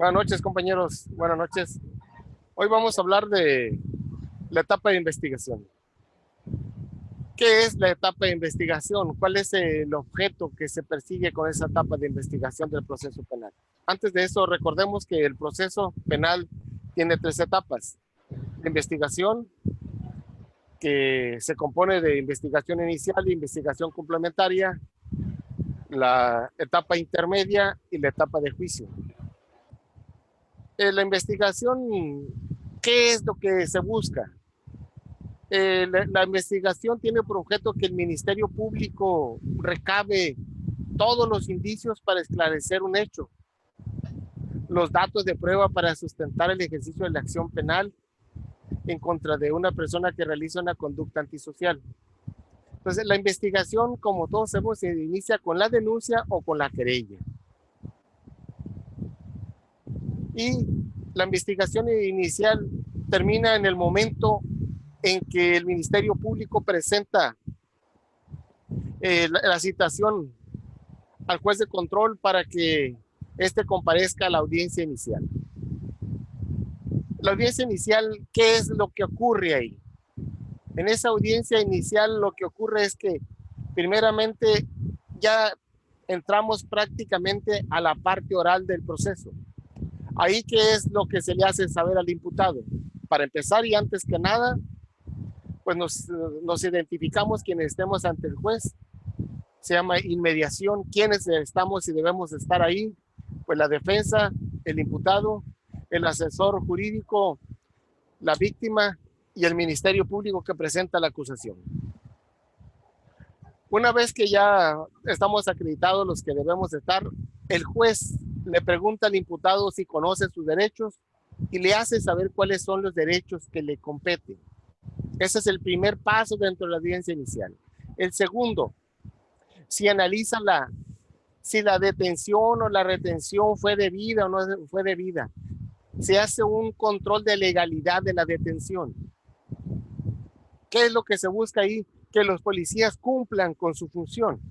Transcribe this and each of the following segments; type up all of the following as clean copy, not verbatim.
Buenas noches, compañeros. Buenas noches. Hoy vamos a hablar de la etapa de investigación. ¿Qué es la etapa de investigación? ¿Cuál es el objeto que se persigue con esa etapa de investigación del proceso penal? Antes de eso, recordemos que el proceso penal tiene tres etapas. La investigación, que se compone de investigación inicial e investigación complementaria, la etapa intermedia y la etapa de juicio. La investigación, ¿qué es lo que se busca? La investigación tiene por objeto que el Ministerio Público recabe todos los indicios para esclarecer un hecho, los datos de prueba para sustentar el ejercicio de la acción penal en contra de una persona que realiza una conducta antisocial. Entonces, la investigación, como todos sabemos, se inicia con la denuncia o con la querella. Y la investigación inicial termina en el momento en que el Ministerio Público presenta la citación al juez de control para que éste comparezca a la audiencia inicial. La audiencia inicial, ¿qué es lo que ocurre ahí? En esa audiencia inicial lo que ocurre es que primeramente ya entramos prácticamente a la parte oral del proceso. Ahí, ¿qué es lo que se le hace saber al imputado? Para empezar, y antes que nada, pues nos identificamos quienes estemos ante el juez. Se llama inmediación, quiénes estamos y debemos estar ahí. Pues la defensa, el imputado, el asesor jurídico, la víctima y el Ministerio Público que presenta la acusación. Una vez que ya estamos acreditados los que debemos estar, el juez le pregunta al imputado si conoce sus derechos y le hace saber cuáles son los derechos que le competen. Ese es el primer paso dentro de la audiencia inicial. El segundo, si analiza si la detención o la retención fue debida o no fue debida. Se hace un control de legalidad de la detención. ¿Qué es lo que se busca ahí? Que los policías cumplan con su función.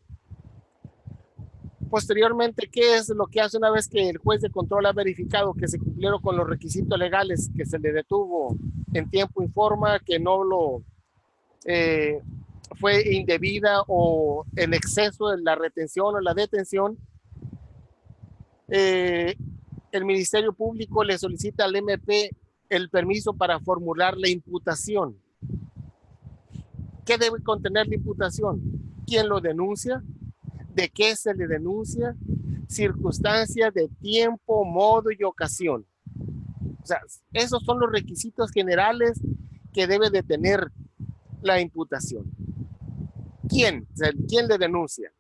Posteriormente, ¿qué es lo que hace una vez que el juez de control ha verificado que se cumplieron con los requisitos legales, que se le detuvo en tiempo y forma, que no lo fue indebida o en exceso de la retención o la detención? El Ministerio Público le solicita al MP el permiso para formular la imputación. ¿Qué debe contener la imputación? ¿Quién lo denuncia? ¿De qué se le denuncia? Circunstancias de tiempo, modo y ocasión. O sea, esos son los requisitos generales que debe de tener la imputación. ¿Quién? O sea, ¿quién le denuncia?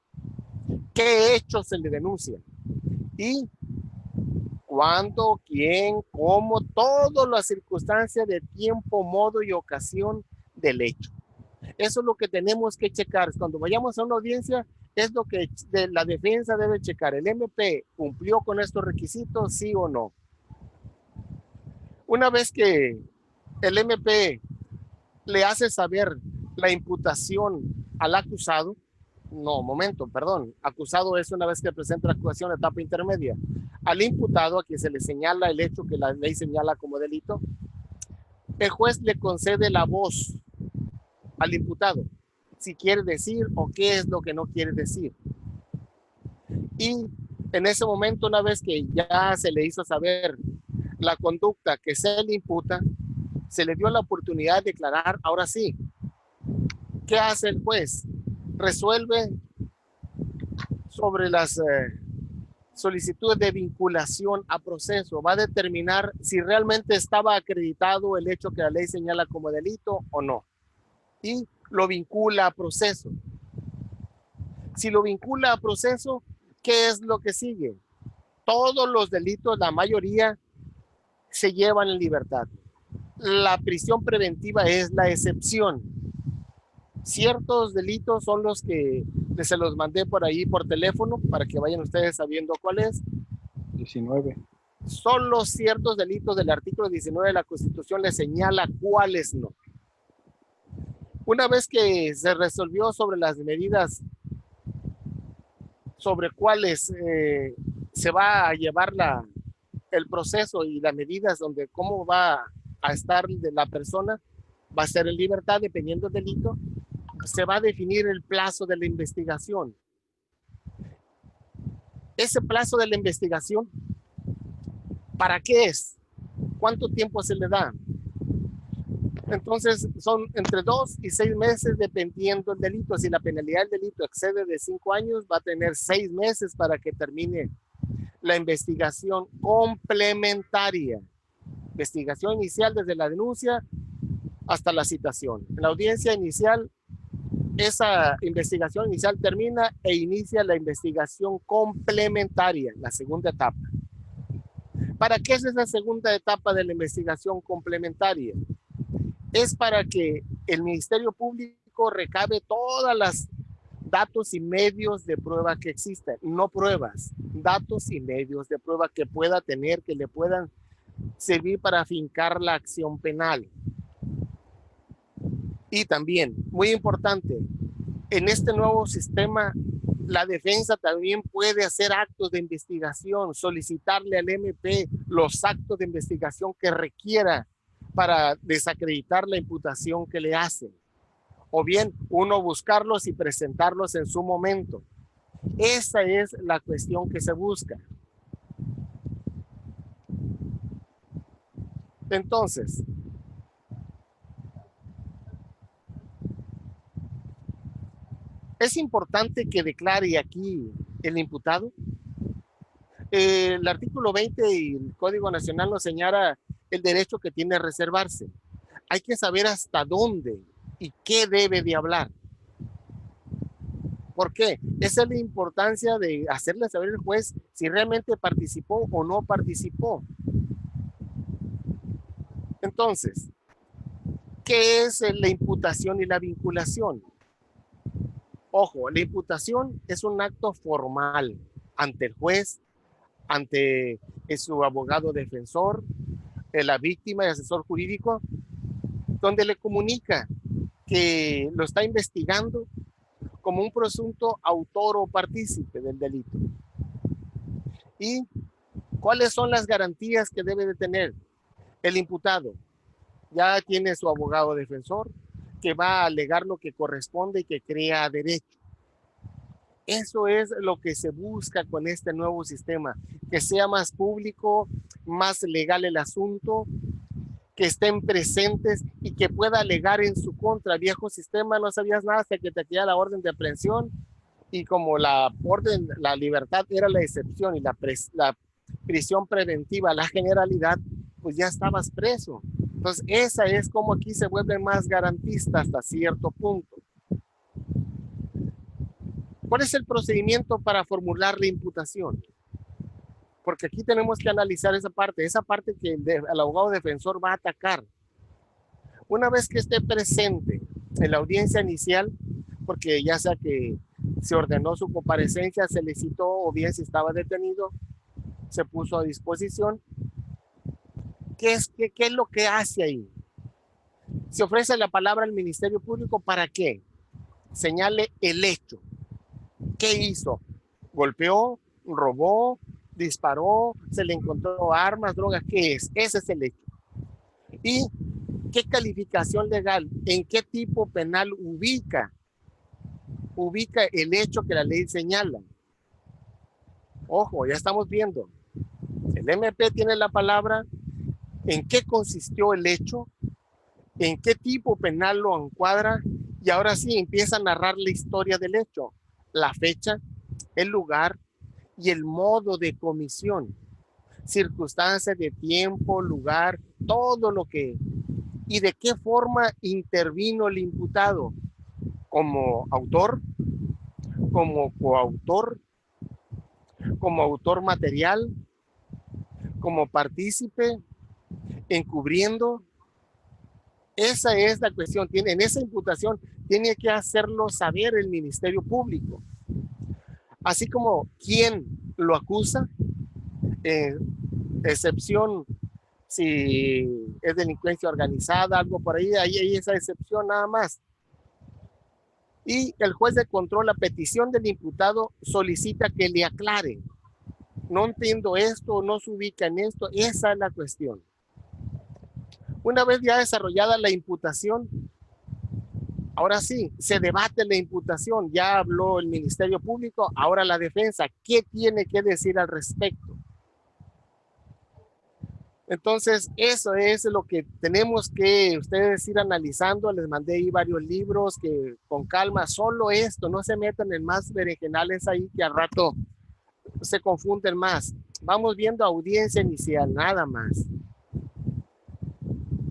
¿Qué hechos se le denuncia? Y cuándo, quién, cómo, todas las circunstancias de tiempo, modo y ocasión del hecho. Eso es lo que tenemos que checar. Cuando vayamos a una audiencia, es lo que la defensa debe checar. ¿El MP cumplió con estos requisitos, sí o no? Una vez que el MP le hace saber la imputación al acusado, acusado es una vez que presenta la acusación en etapa intermedia, al imputado a quien se le señala el hecho que la ley señala como delito, el juez le concede la voz al imputado, si quiere decir o qué es lo que no quiere decir. Y en ese momento, una vez que ya se le hizo saber la conducta que se le imputa, se le dio la oportunidad de declarar. Ahora sí, ¿qué hace el juez? Resuelve sobre las solicitudes de vinculación a proceso. Va a determinar si realmente estaba acreditado el hecho que la ley señala como delito o no. Y lo vincula a proceso. Si lo vincula a proceso, ¿qué es lo que sigue? Todos los delitos, la mayoría, se llevan en libertad. La prisión preventiva es la excepción. Ciertos delitos son los que se los mandé por ahí por teléfono para que vayan ustedes sabiendo cuál es. 19. Solo ciertos delitos del artículo 19 de la Constitución les señala cuáles no. Una vez que se resolvió sobre las medidas sobre cuáles se va a llevar el proceso y las medidas donde cómo va a estar de la persona, va a ser en libertad dependiendo del delito, se va a definir el plazo de la investigación. Ese plazo de la investigación, ¿para qué es? ¿Cuánto tiempo se le da? Entonces son entre 2 y 6 meses dependiendo del delito. Si la penalidad del delito excede de 5 años, va a tener 6 meses para que termine la investigación complementaria. Investigación inicial desde la denuncia hasta la citación. En la audiencia inicial, esa investigación inicial termina e inicia la investigación complementaria, la segunda etapa. ¿Para qué es esa segunda etapa de la investigación complementaria? Es para que el Ministerio Público recabe todas las datos y medios de prueba que existen, no pruebas, datos y medios de prueba que pueda tener, que le puedan servir para afincar la acción penal. Y también, muy importante, en este nuevo sistema, la defensa también puede hacer actos de investigación, solicitarle al MP los actos de investigación que requiera para desacreditar la imputación que le hacen. O bien, uno buscarlos y presentarlos en su momento. Esa es la cuestión que se busca. Entonces, es importante que declare aquí el imputado. El artículo 20 y el Código Nacional nos señala el derecho que tiene a reservarse. Hay que saber hasta dónde y qué debe de hablar. ¿Por qué? Esa es la importancia de hacerle saber al juez si realmente participó o no participó. Entonces, ¿qué es la imputación y la vinculación? Ojo, la imputación es un acto formal ante el juez, ante su abogado defensor, la víctima y asesor jurídico, donde le comunica que lo está investigando como un presunto autor o partícipe del delito. ¿Y cuáles son las garantías que debe de tener el imputado? Ya tiene su abogado defensor que va a alegar lo que corresponde y que crea derecho. Eso es lo que se busca con este nuevo sistema, que sea más público, más legal el asunto, que estén presentes y que pueda alegar en su contra. Viejo sistema, no sabías nada hasta que te queda la orden de aprehensión, y como la orden, la libertad era la excepción y la prisión preventiva la generalidad, pues ya estabas preso. Entonces esa es como aquí se vuelve más garantista hasta cierto punto. ¿Cuál es el procedimiento para formular la imputación? Porque aquí tenemos que analizar esa parte que el abogado defensor va a atacar. Una vez que esté presente en la audiencia inicial, porque ya sea que se ordenó su comparecencia, se le citó, o bien si estaba detenido, se puso a disposición. ¿Qué es lo que hace ahí? Se ofrece la palabra al Ministerio Público, ¿para qué? Señale el hecho. ¿Qué hizo? ¿Golpeó? ¿Robó? ¿Disparó? ¿Se le encontró armas, drogas? ¿Qué es? Ese es el hecho. ¿Y qué calificación legal? ¿En qué tipo penal ubica el hecho que la ley señala? Ojo, ya estamos viendo. El MP tiene la palabra. ¿En qué consistió el hecho? ¿En qué tipo penal lo encuadra? Y ahora sí empieza a narrar la historia del hecho, la fecha, el lugar y el modo de comisión, circunstancias de tiempo, lugar, todo lo que, y de qué forma intervino el imputado, como autor, como coautor, como autor material, como partícipe, encubriendo. Esa es la cuestión. En esa imputación tiene que hacerlo saber el Ministerio Público, así como quién lo acusa, excepción si es delincuencia organizada, algo por ahí hay esa excepción nada más. Y el juez de control, a petición del imputado, solicita que le aclaren. no entiendo esto, no se ubica en esto. Esa es la cuestión. Una vez ya desarrollada la imputación, ahora sí, se debate la imputación. Ya habló el Ministerio Público, ahora la defensa. ¿Qué tiene que decir al respecto? Entonces, eso es lo que tenemos que ustedes ir analizando. Les mandé ahí varios libros que con calma, solo esto, no se metan en más berenjenales ahí que al rato se confunden más. Vamos viendo audiencia inicial, nada más.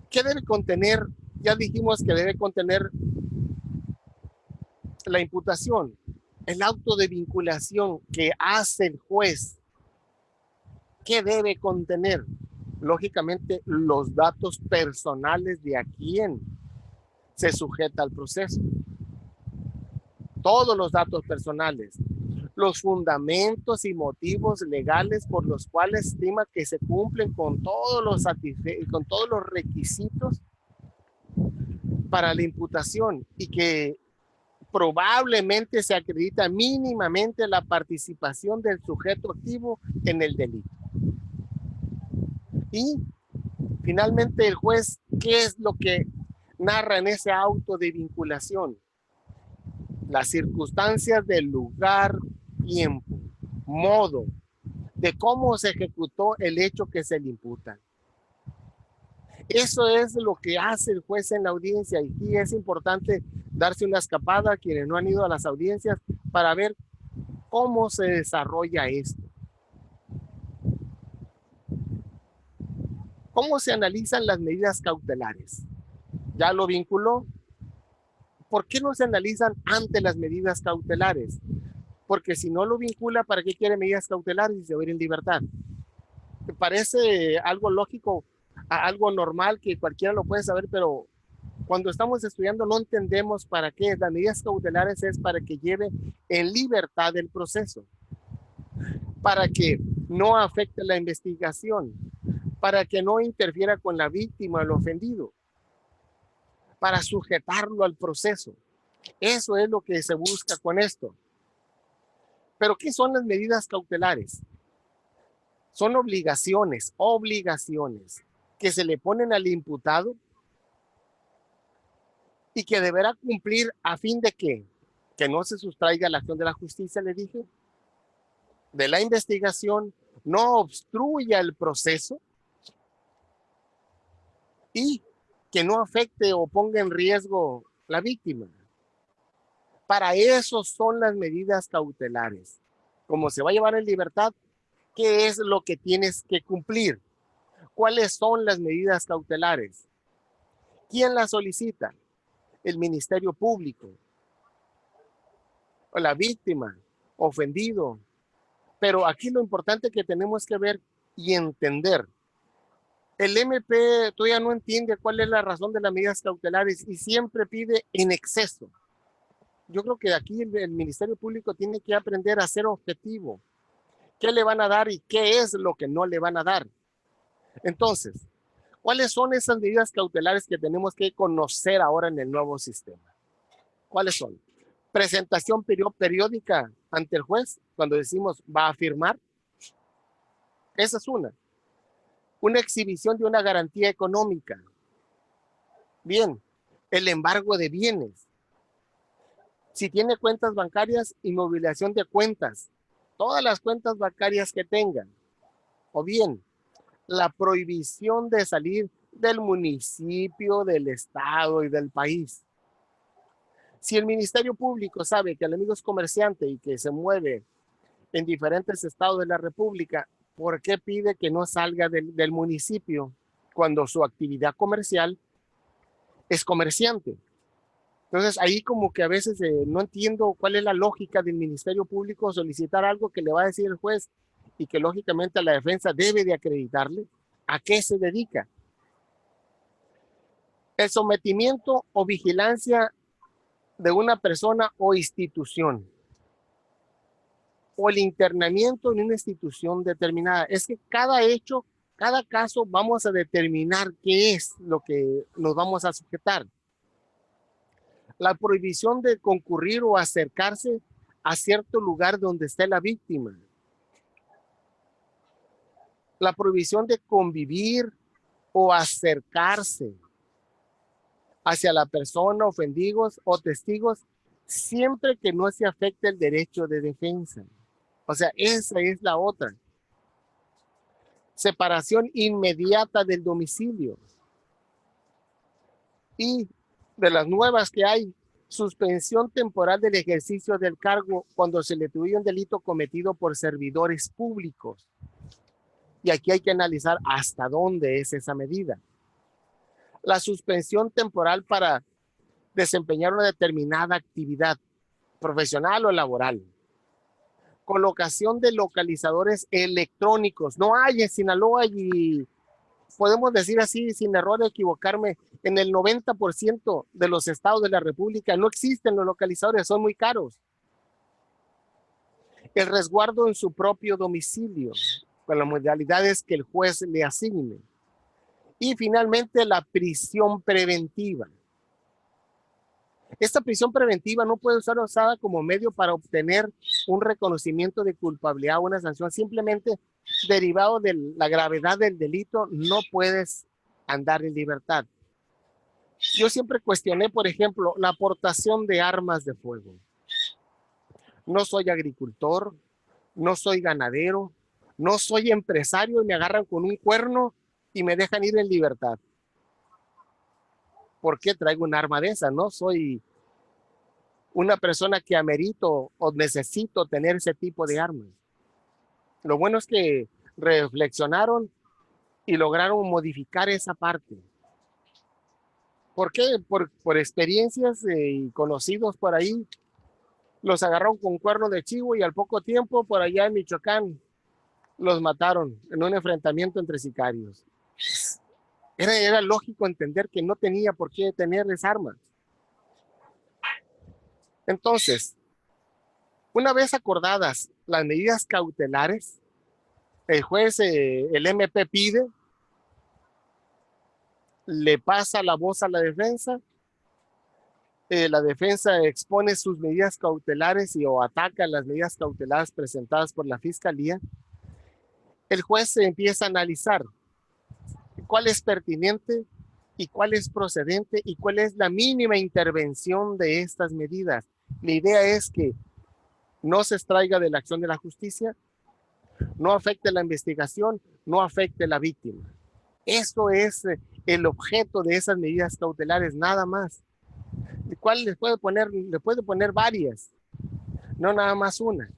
¿Qué debe contener? Ya dijimos que debe contener la imputación, el auto de vinculación que hace el juez. ¿Qué debe contener? Lógicamente, los datos personales de a quién se sujeta al proceso. Todos los datos personales, los fundamentos y motivos legales por los cuales estima que se cumplen con todos los requisitos para la imputación y que probablemente se acredita mínimamente la participación del sujeto activo en el delito. Y finalmente el juez, ¿qué es lo que narra en ese auto de vinculación? Las circunstancias del lugar, tiempo, modo, de cómo se ejecutó el hecho que se le imputa. Eso es lo que hace el juez en la audiencia y es importante darse una escapada a quienes no han ido a las audiencias para ver cómo se desarrolla esto. ¿Cómo se analizan las medidas cautelares? Ya lo vinculó. ¿Por qué no se analizan ante las medidas cautelares? Porque si no lo vincula, ¿para qué quiere medidas cautelares y se va a ir en libertad? Me parece algo lógico, algo normal que cualquiera lo puede saber, pero cuando estamos estudiando no entendemos para qué. Las medidas cautelares es para que lleve en libertad el proceso, para que no afecte la investigación, para que no interfiera con la víctima o el ofendido, para sujetarlo al proceso. Eso es lo que se busca con esto. Pero ¿qué son las medidas cautelares? Son obligaciones que se le ponen al imputado y que deberá cumplir a fin de que no se sustraiga la acción de la justicia, le dije, de la investigación, no obstruya el proceso y que no afecte o ponga en riesgo la víctima. Para eso son las medidas cautelares. Como se va a llevar en libertad, ¿qué es lo que tienes que cumplir? ¿Cuáles son las medidas cautelares? ¿Quién las solicita? El Ministerio Público, o la víctima, ofendido. Pero aquí lo importante que tenemos que ver y entender, el MP todavía no entiende cuál es la razón de las medidas cautelares y siempre pide en exceso. Yo creo que aquí el Ministerio Público tiene que aprender a ser objetivo. ¿Qué le van a dar y qué es lo que no le van a dar? Entonces, ¿cuáles son esas medidas cautelares que tenemos que conocer ahora en el nuevo sistema? ¿Cuáles son? Presentación periódica ante el juez, cuando decimos va a firmar. Esa es una. Una exhibición de una garantía económica. Bien, el embargo de bienes. Si tiene cuentas bancarias, inmovilización de cuentas. Todas las cuentas bancarias que tengan. O bien, la prohibición de salir del municipio, del estado y del país. Si el Ministerio Público sabe que el amigo es comerciante y que se mueve en diferentes estados de la República, ¿por qué pide que no salga del municipio cuando su actividad comercial es comerciante? Entonces ahí como que a veces no entiendo cuál es la lógica del Ministerio Público solicitar algo que le va a decir el juez y que lógicamente la defensa debe de acreditarle a qué se dedica. El sometimiento o vigilancia de una persona o institución, o el internamiento en una institución determinada. Es que cada hecho, cada caso, vamos a determinar qué es lo que nos vamos a sujetar. La prohibición de concurrir o acercarse a cierto lugar donde esté la víctima. la prohibición de convivir o acercarse hacia la persona, ofendidos o testigos, siempre que no se afecte el derecho de defensa. O sea, esa es la otra. Separación inmediata del domicilio. Y de las nuevas que hay, suspensión temporal del ejercicio del cargo cuando se le atribuye un delito cometido por servidores públicos. Y aquí hay que analizar hasta dónde es esa medida. La suspensión temporal para desempeñar una determinada actividad profesional o laboral. Colocación de localizadores electrónicos. No hay en Sinaloa y podemos decir así, sin error de equivocarme, en el 90% de los estados de la República no existen los localizadores, son muy caros. El resguardo en su propio domicilio, con las modalidades que el juez le asigne. Y finalmente la prisión preventiva. Esta prisión preventiva no puede ser usada como medio para obtener un reconocimiento de culpabilidad o una sanción. Simplemente derivado de la gravedad del delito, no puedes andar en libertad. Yo siempre cuestioné, por ejemplo, la aportación de armas de fuego. No soy agricultor, no soy ganadero, no soy empresario y me agarran con un cuerno y me dejan ir en libertad. ¿Por qué traigo un arma de esa? No soy una persona que amerito o necesito tener ese tipo de armas. Lo bueno es que reflexionaron y lograron modificar esa parte. ¿Por qué? Por experiencias y conocidos por ahí, los agarraron con cuerno de chivo y al poco tiempo por allá en Michoacán los mataron en un enfrentamiento entre sicarios. Era lógico entender que no tenía por qué tenerles armas. Entonces, una vez acordadas las medidas cautelares, el juez, el MP pide, le pasa la voz a la defensa expone sus medidas cautelares y o ataca las medidas cautelares presentadas por la fiscalía. El juez se empieza a analizar cuál es pertinente y cuál es procedente y cuál es la mínima intervención de estas medidas. La idea es que no se extraiga de la acción de la justicia, no afecte la investigación, no afecte la víctima. Eso es el objeto de esas medidas cautelares, nada más. ¿Cuál le puede poner varias, no nada más una?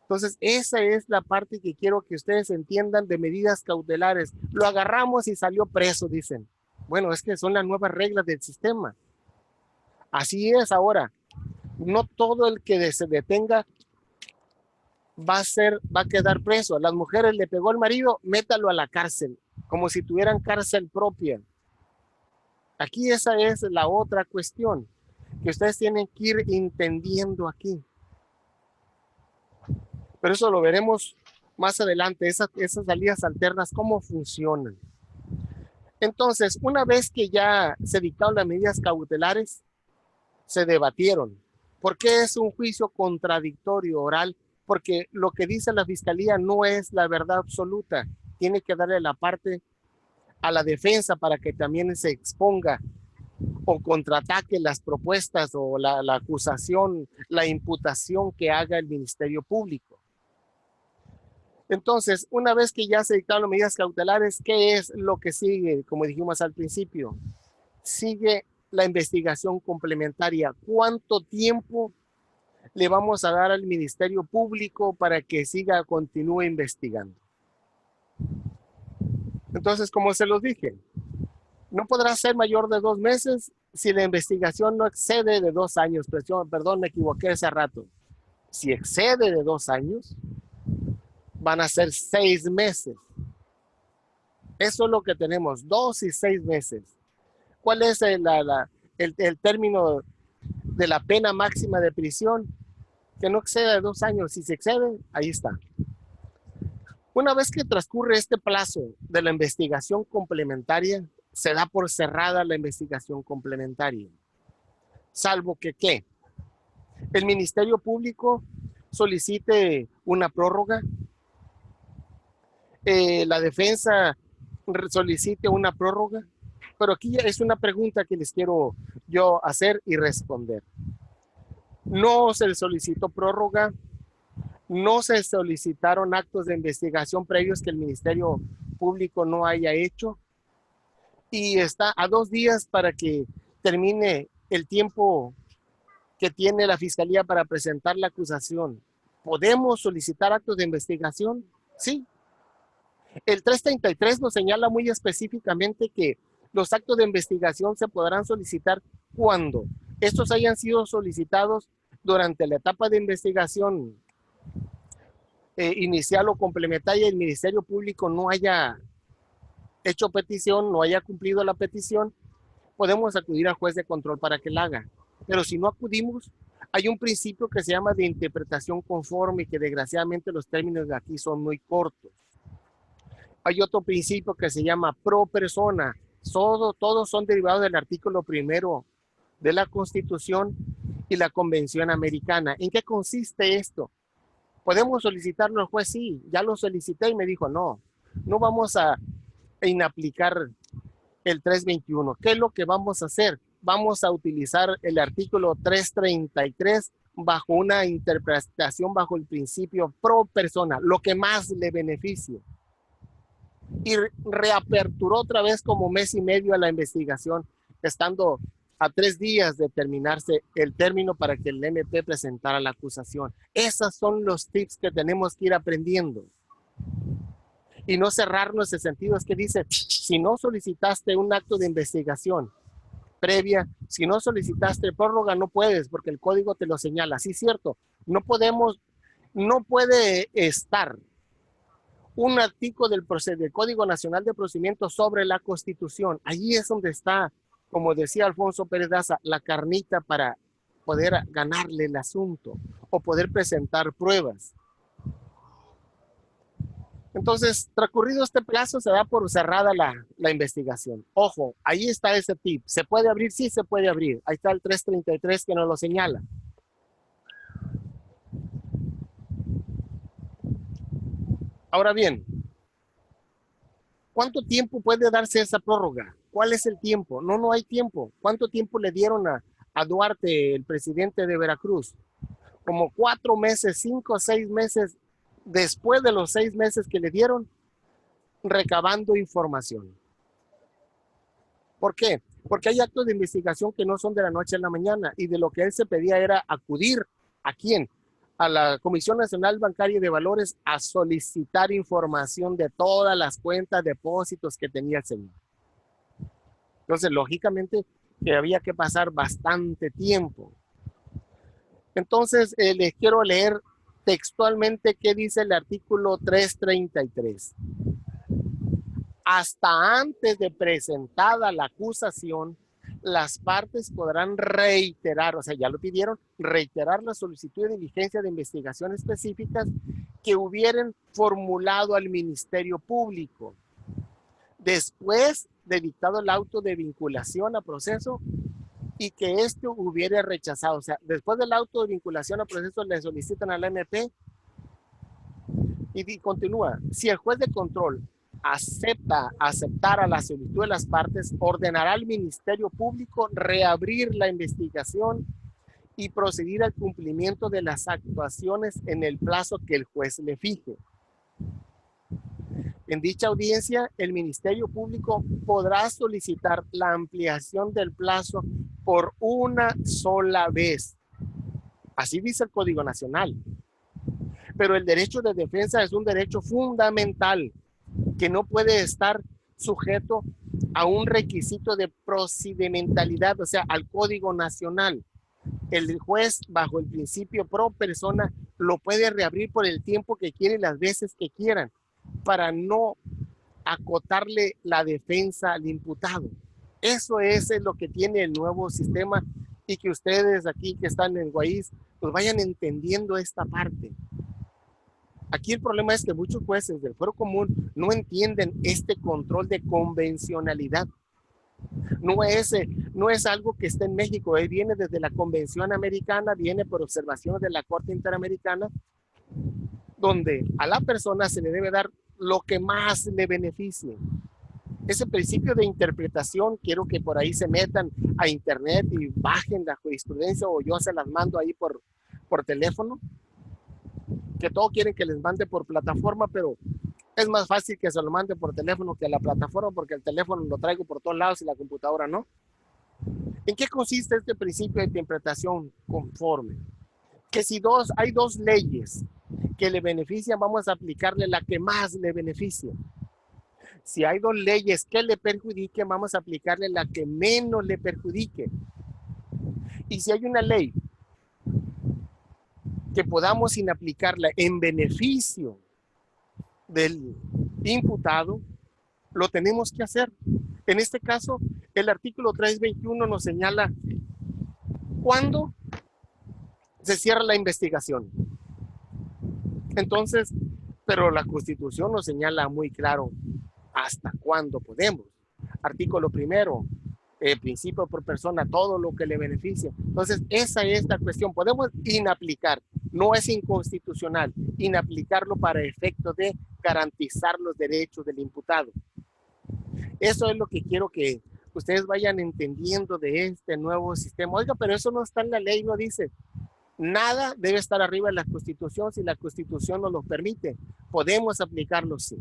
Entonces, esa es la parte que quiero que ustedes entiendan de medidas cautelares. Lo agarramos y salió preso, dicen. Bueno, es que son las nuevas reglas del sistema. Así es ahora. No todo el que se detenga va a quedar preso. A las mujeres le pegó el marido, métalo a la cárcel, como si tuvieran cárcel propia. Aquí esa es la otra cuestión que ustedes tienen que ir entendiendo aquí. Pero eso lo veremos más adelante, esas salidas alternas, cómo funcionan. Entonces, una vez que ya se dictaron las medidas cautelares, se debatieron. ¿Por qué es un juicio contradictorio oral? Porque lo que dice la fiscalía no es la verdad absoluta. Tiene que darle la parte a la defensa para que también se exponga o contraataque las propuestas o la acusación, la imputación que haga el Ministerio Público. Entonces, una vez que ya se dictaron las medidas cautelares, ¿qué es lo que sigue? Como dijimos al principio, sigue la investigación complementaria. ¿Cuánto tiempo le vamos a dar al Ministerio Público para que continúe investigando? Entonces, como se los dije, no podrá ser mayor de 2 meses si la investigación no excede de 2 años. Perdón, me equivoqué hace rato. Si excede de 2 años, van a ser 6 meses. Eso es lo que tenemos, 2 y 6 meses. ¿Cuál es el término de la pena máxima de prisión? Que no exceda de 2 años. Si se excede, ahí está. Una vez que transcurre este plazo de la investigación complementaria, se da por cerrada la investigación complementaria. Salvo que, ¿qué? El Ministerio Público solicite una prórroga, la defensa solicite una prórroga, pero aquí es una pregunta que les quiero yo hacer y responder. No se solicitó prórroga, no se solicitaron actos de investigación previos que el Ministerio Público no haya hecho, y está a 2 días para que termine el tiempo que tiene la Fiscalía para presentar la acusación. ¿Podemos solicitar actos de investigación? Sí. El 333 nos señala muy específicamente que los actos de investigación se podrán solicitar cuando estos hayan sido solicitados durante la etapa de investigación inicial o complementaria y el Ministerio Público no haya hecho petición, no haya cumplido la petición. Podemos acudir al juez de control para que la haga. Pero si no acudimos, hay un principio que se llama de interpretación conforme y que desgraciadamente los términos de aquí son muy cortos. Hay otro principio que se llama pro persona. Todos son derivados del artículo 1 de la Constitución y la Convención Americana. ¿En qué consiste esto? ¿Podemos solicitarlo al juez? Sí, ya lo solicité y me dijo, no vamos a inaplicar el 321. ¿Qué es lo que vamos a hacer? Vamos a utilizar el artículo 333 bajo una interpretación bajo el principio pro persona, lo que más le beneficie. Y reaperturó otra vez como mes y medio a la investigación, estando a 3 días de terminarse el término para que el MP presentara la acusación. Esos son los tips que tenemos que ir aprendiendo. Y no cerrarnos en sentido, es que dice, si no solicitaste un acto de investigación previa, si no solicitaste prórroga, no puedes, porque el código te lo señala. Sí, cierto, no puede estar un artículo del Código Nacional de Procedimientos sobre la Constitución. Allí es donde está, como decía Alfonso Pérez Daza, la carnita para poder ganarle el asunto o poder presentar pruebas. Entonces, transcurrido este plazo, se da por cerrada la investigación. Ojo, ahí está ese tip. ¿Se puede abrir? Sí, se puede abrir. Ahí está el 333 que nos lo señala. Ahora bien, ¿cuánto tiempo puede darse esa prórroga? ¿Cuál es el tiempo? No hay tiempo. ¿Cuánto tiempo le dieron a Duarte, el presidente de Veracruz? Como 4 meses, 5 o 6 meses después de los 6 meses que le dieron, recabando información. ¿Por qué? Porque hay actos de investigación que no son de la noche a la mañana y de lo que él se pedía era acudir ¿a quién? A la Comisión Nacional Bancaria de Valores a solicitar información de todas las cuentas, depósitos que tenía el señor. Entonces, lógicamente, que había que pasar bastante tiempo. Entonces, les quiero leer textualmente qué dice el artículo 333. Hasta antes de presentada la acusación, las partes podrán reiterar, o sea, ya lo pidieron, reiterar la solicitud de diligencia de investigación específicas que hubieran formulado al Ministerio Público. Después de dictado el auto de vinculación a proceso y que éste hubiera rechazado, o sea, después del auto de vinculación a proceso le solicitan al MP y continúa, si el juez de control aceptara la solicitud de las partes, ordenará al Ministerio Público reabrir la investigación y proceder al cumplimiento de las actuaciones en el plazo que el juez le fije. En dicha audiencia, el Ministerio Público podrá solicitar la ampliación del plazo por una sola vez. Así dice el Código Nacional. Pero el derecho de defensa es un derecho fundamental que no puede estar sujeto a un requisito de procedimentalidad, o sea, al Código Nacional. El juez, bajo el principio pro persona, lo puede reabrir por el tiempo que quiere y las veces que quieran, para no acotarle la defensa al imputado. Eso es lo que tiene el nuevo sistema y que ustedes aquí que están en Guayís, pues vayan entendiendo esta parte. Aquí el problema es que muchos jueces del fuero común no entienden este control de convencionalidad. No es algo que esté en México, viene desde la Convención Americana, viene por observaciones de la Corte Interamericana, donde a la persona se le debe dar lo que más le beneficie. Ese principio de interpretación, quiero que por ahí se metan a internet y bajen la jurisprudencia o yo se las mando ahí por teléfono, que todos quieren que les mande por plataforma, pero es más fácil que se lo mande por teléfono que a la plataforma porque el teléfono lo traigo por todos lados y la computadora no. ¿En qué consiste este principio de interpretación conforme? Que si hay dos leyes que le benefician, vamos a aplicarle la que más le beneficia. Si hay dos leyes que le perjudiquen, vamos a aplicarle la que menos le perjudique. Y si hay una ley que podamos sin aplicarla en beneficio del imputado, lo tenemos que hacer. En este caso, el artículo 321 nos señala cuándo se cierra la investigación. Entonces, pero la Constitución nos señala muy claro hasta cuándo podemos. Artículo primero, principio por persona, todo lo que le beneficia. Entonces, esa es la cuestión. Podemos inaplicar, no es inconstitucional, inaplicarlo para efecto de garantizar los derechos del imputado. Eso es lo que quiero que ustedes vayan entendiendo de este nuevo sistema. Oiga, pero eso no está en la ley, no dice. Nada debe estar arriba de la Constitución si la Constitución nos lo permite. Podemos aplicarlo, sí.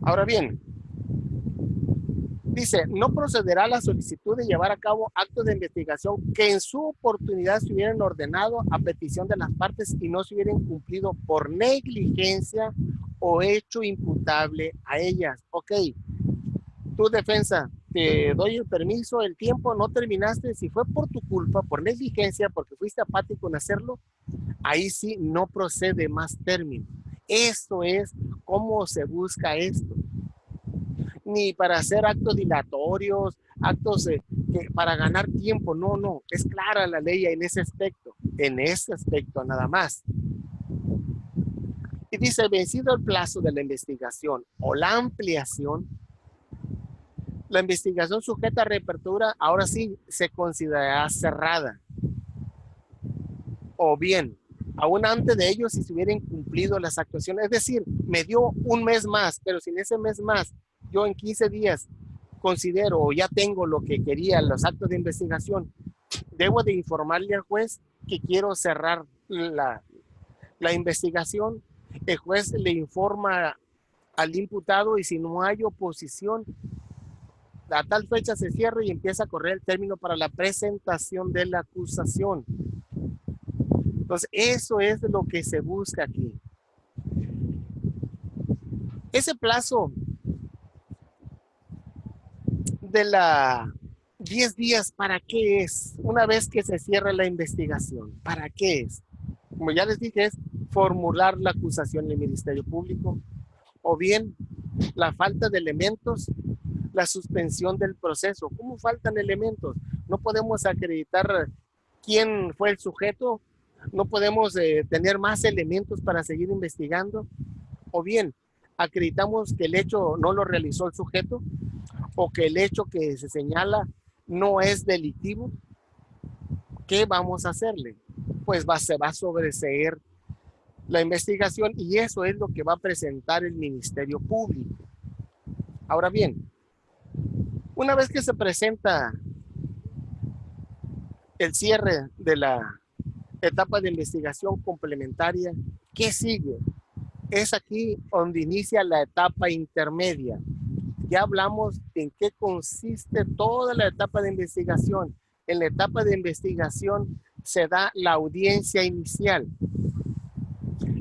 Ahora bien, dice, no procederá a la solicitud de llevar a cabo actos de investigación que en su oportunidad se hubieran ordenado a petición de las partes y no se hubieran cumplido por negligencia o hecho imputable a ellas. Ok, tu defensa, te doy el permiso, el tiempo, no terminaste. Si fue por tu culpa, por negligencia, porque fuiste apático en hacerlo, ahí sí no procede más término. Esto es cómo se busca esto. Ni para hacer actos dilatorios, actos para ganar tiempo, no, es clara la ley en ese aspecto nada más. Y dice, vencido el plazo de la investigación o la ampliación, la investigación sujeta a reapertura, ahora sí se considerará cerrada. O bien, aún antes de ello, si se hubieran cumplido las actuaciones, es decir, me dio un mes más, pero si en ese mes más, yo en 15 días considero o ya tengo lo que quería, los actos de investigación, debo de informarle al juez que quiero cerrar la investigación. El juez le informa al imputado y si no hay oposición, a tal fecha se cierra y empieza a correr el término para la presentación de la acusación. Entonces, eso es lo que se busca aquí. Ese plazo de la 10 días, ¿para qué es? Una vez que se cierra la investigación, ¿para qué es? Como ya les dije, es formular la acusación en el Ministerio Público, o bien la falta de elementos, la suspensión del proceso. ¿Cómo faltan elementos? No podemos acreditar quién fue el sujeto, no podemos tener más elementos para seguir investigando, o bien acreditamos que el hecho no lo realizó el sujeto o que el hecho que se señala no es delictivo. ¿Qué vamos a hacerle? Pues se va a sobreseer la investigación y eso es lo que va a presentar el Ministerio Público. Ahora bien, una vez que se presenta el cierre de la etapa de investigación complementaria, ¿qué sigue? Es aquí donde inicia la etapa intermedia. Ya hablamos en qué consiste toda la etapa de investigación. En la etapa de investigación se da la audiencia inicial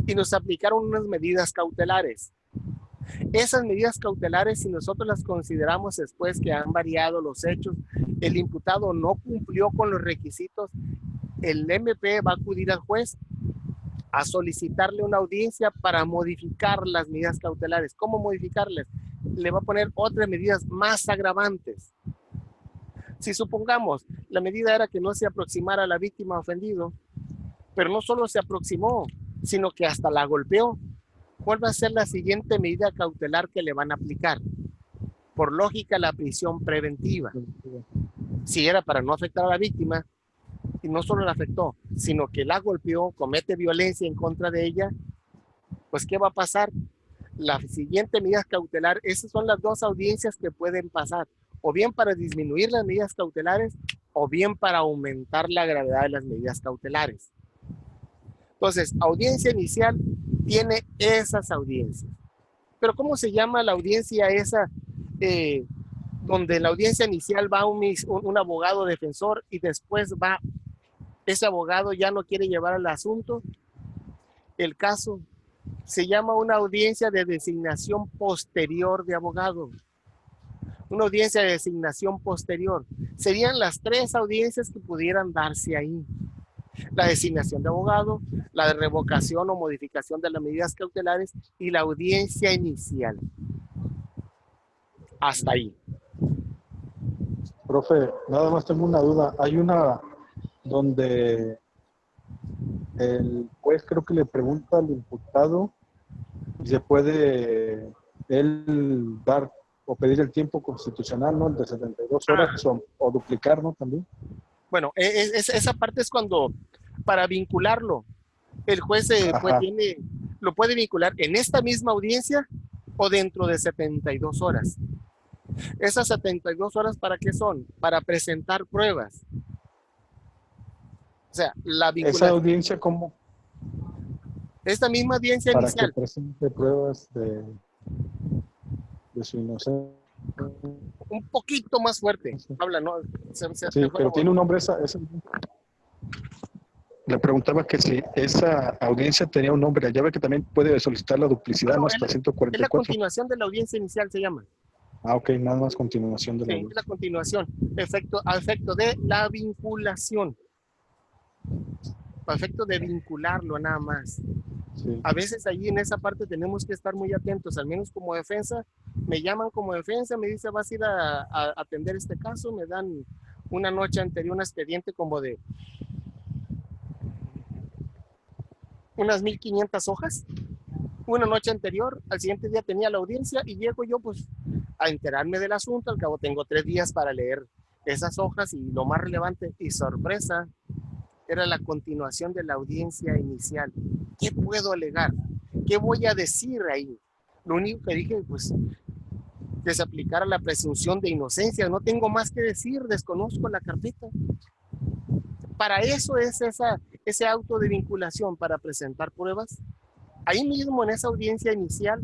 y nos aplicaron unas medidas cautelares. Esas medidas cautelares, si nosotros las consideramos después que han variado los hechos, el imputado no cumplió con los requisitos, el MP va a acudir al juez a solicitarle una audiencia para modificar las medidas cautelares. ¿Cómo modificarlas? Le va a poner otras medidas más agravantes. Si supongamos, la medida era que no se aproximara a la víctima ofendido, pero no solo se aproximó, sino que hasta la golpeó. ¿Cuál va a ser la siguiente medida cautelar que le van a aplicar? Por lógica, la prisión preventiva. Si era para no afectar a la víctima, y no solo la afectó, sino que la golpeó, comete violencia en contra de ella, Pues, ¿qué va a pasar? La siguiente medida cautelar, esas son las dos audiencias que pueden pasar, o bien para disminuir las medidas cautelares, o bien para aumentar la gravedad de las medidas cautelares. Entonces, audiencia inicial tiene esas audiencias. Pero ¿cómo se llama la audiencia esa donde en la audiencia inicial va un abogado defensor y después va ese abogado ya no quiere llevar el asunto, el caso? Se llama una audiencia de designación posterior de abogado. Una audiencia de designación posterior. Serían las tres audiencias que pudieran darse ahí: la designación de abogado, la de revocación o modificación de las medidas cautelares y la audiencia inicial. Hasta ahí. Profe, nada más tengo una duda. Hay una donde el juez creo que le pregunta al imputado y se puede él dar o pedir el tiempo constitucional, ¿no? El de 72 horas o duplicar, ¿no? También. Bueno, esa parte es cuando, para vincularlo, el juez lo puede vincular en esta misma audiencia o dentro de 72 horas. ¿Esas 72 horas para qué son? Para presentar pruebas. O sea, la vinculación. ¿Esa audiencia cómo? Esta misma audiencia Para inicial. que presente pruebas de su inocencia. Un poquito más fuerte. Habla, ¿no? Sí, pero tiene un nombre esa. Le preguntaba que si esa audiencia tenía un nombre. Ya ve que también puede solicitar la duplicidad, No, ¿no? Hasta es 144. la continuación de la audiencia inicial, se llama. Ah, ok, nada más continuación de la Sí, es la continuación. A efecto de la vinculación. A efecto de vincularlo nada más. Sí. A veces allí en esa parte tenemos que estar muy atentos, al menos como defensa. Me llaman como defensa, me dice, vas a ir a atender este caso, me dan una noche anterior un expediente como de unas 1500 hojas. Una noche anterior, al siguiente día tenía la audiencia y llego yo pues a enterarme del asunto. Al cabo tengo 3 días para leer esas hojas y lo más relevante y sorpresa era la continuación de la audiencia inicial. ¿Qué puedo alegar? ¿Qué voy a decir ahí? Lo único que dije, pues, que se aplicara la presunción de inocencia. No tengo más que decir, desconozco la carpeta. Para eso es ese auto de vinculación, para presentar pruebas. Ahí mismo en esa audiencia inicial,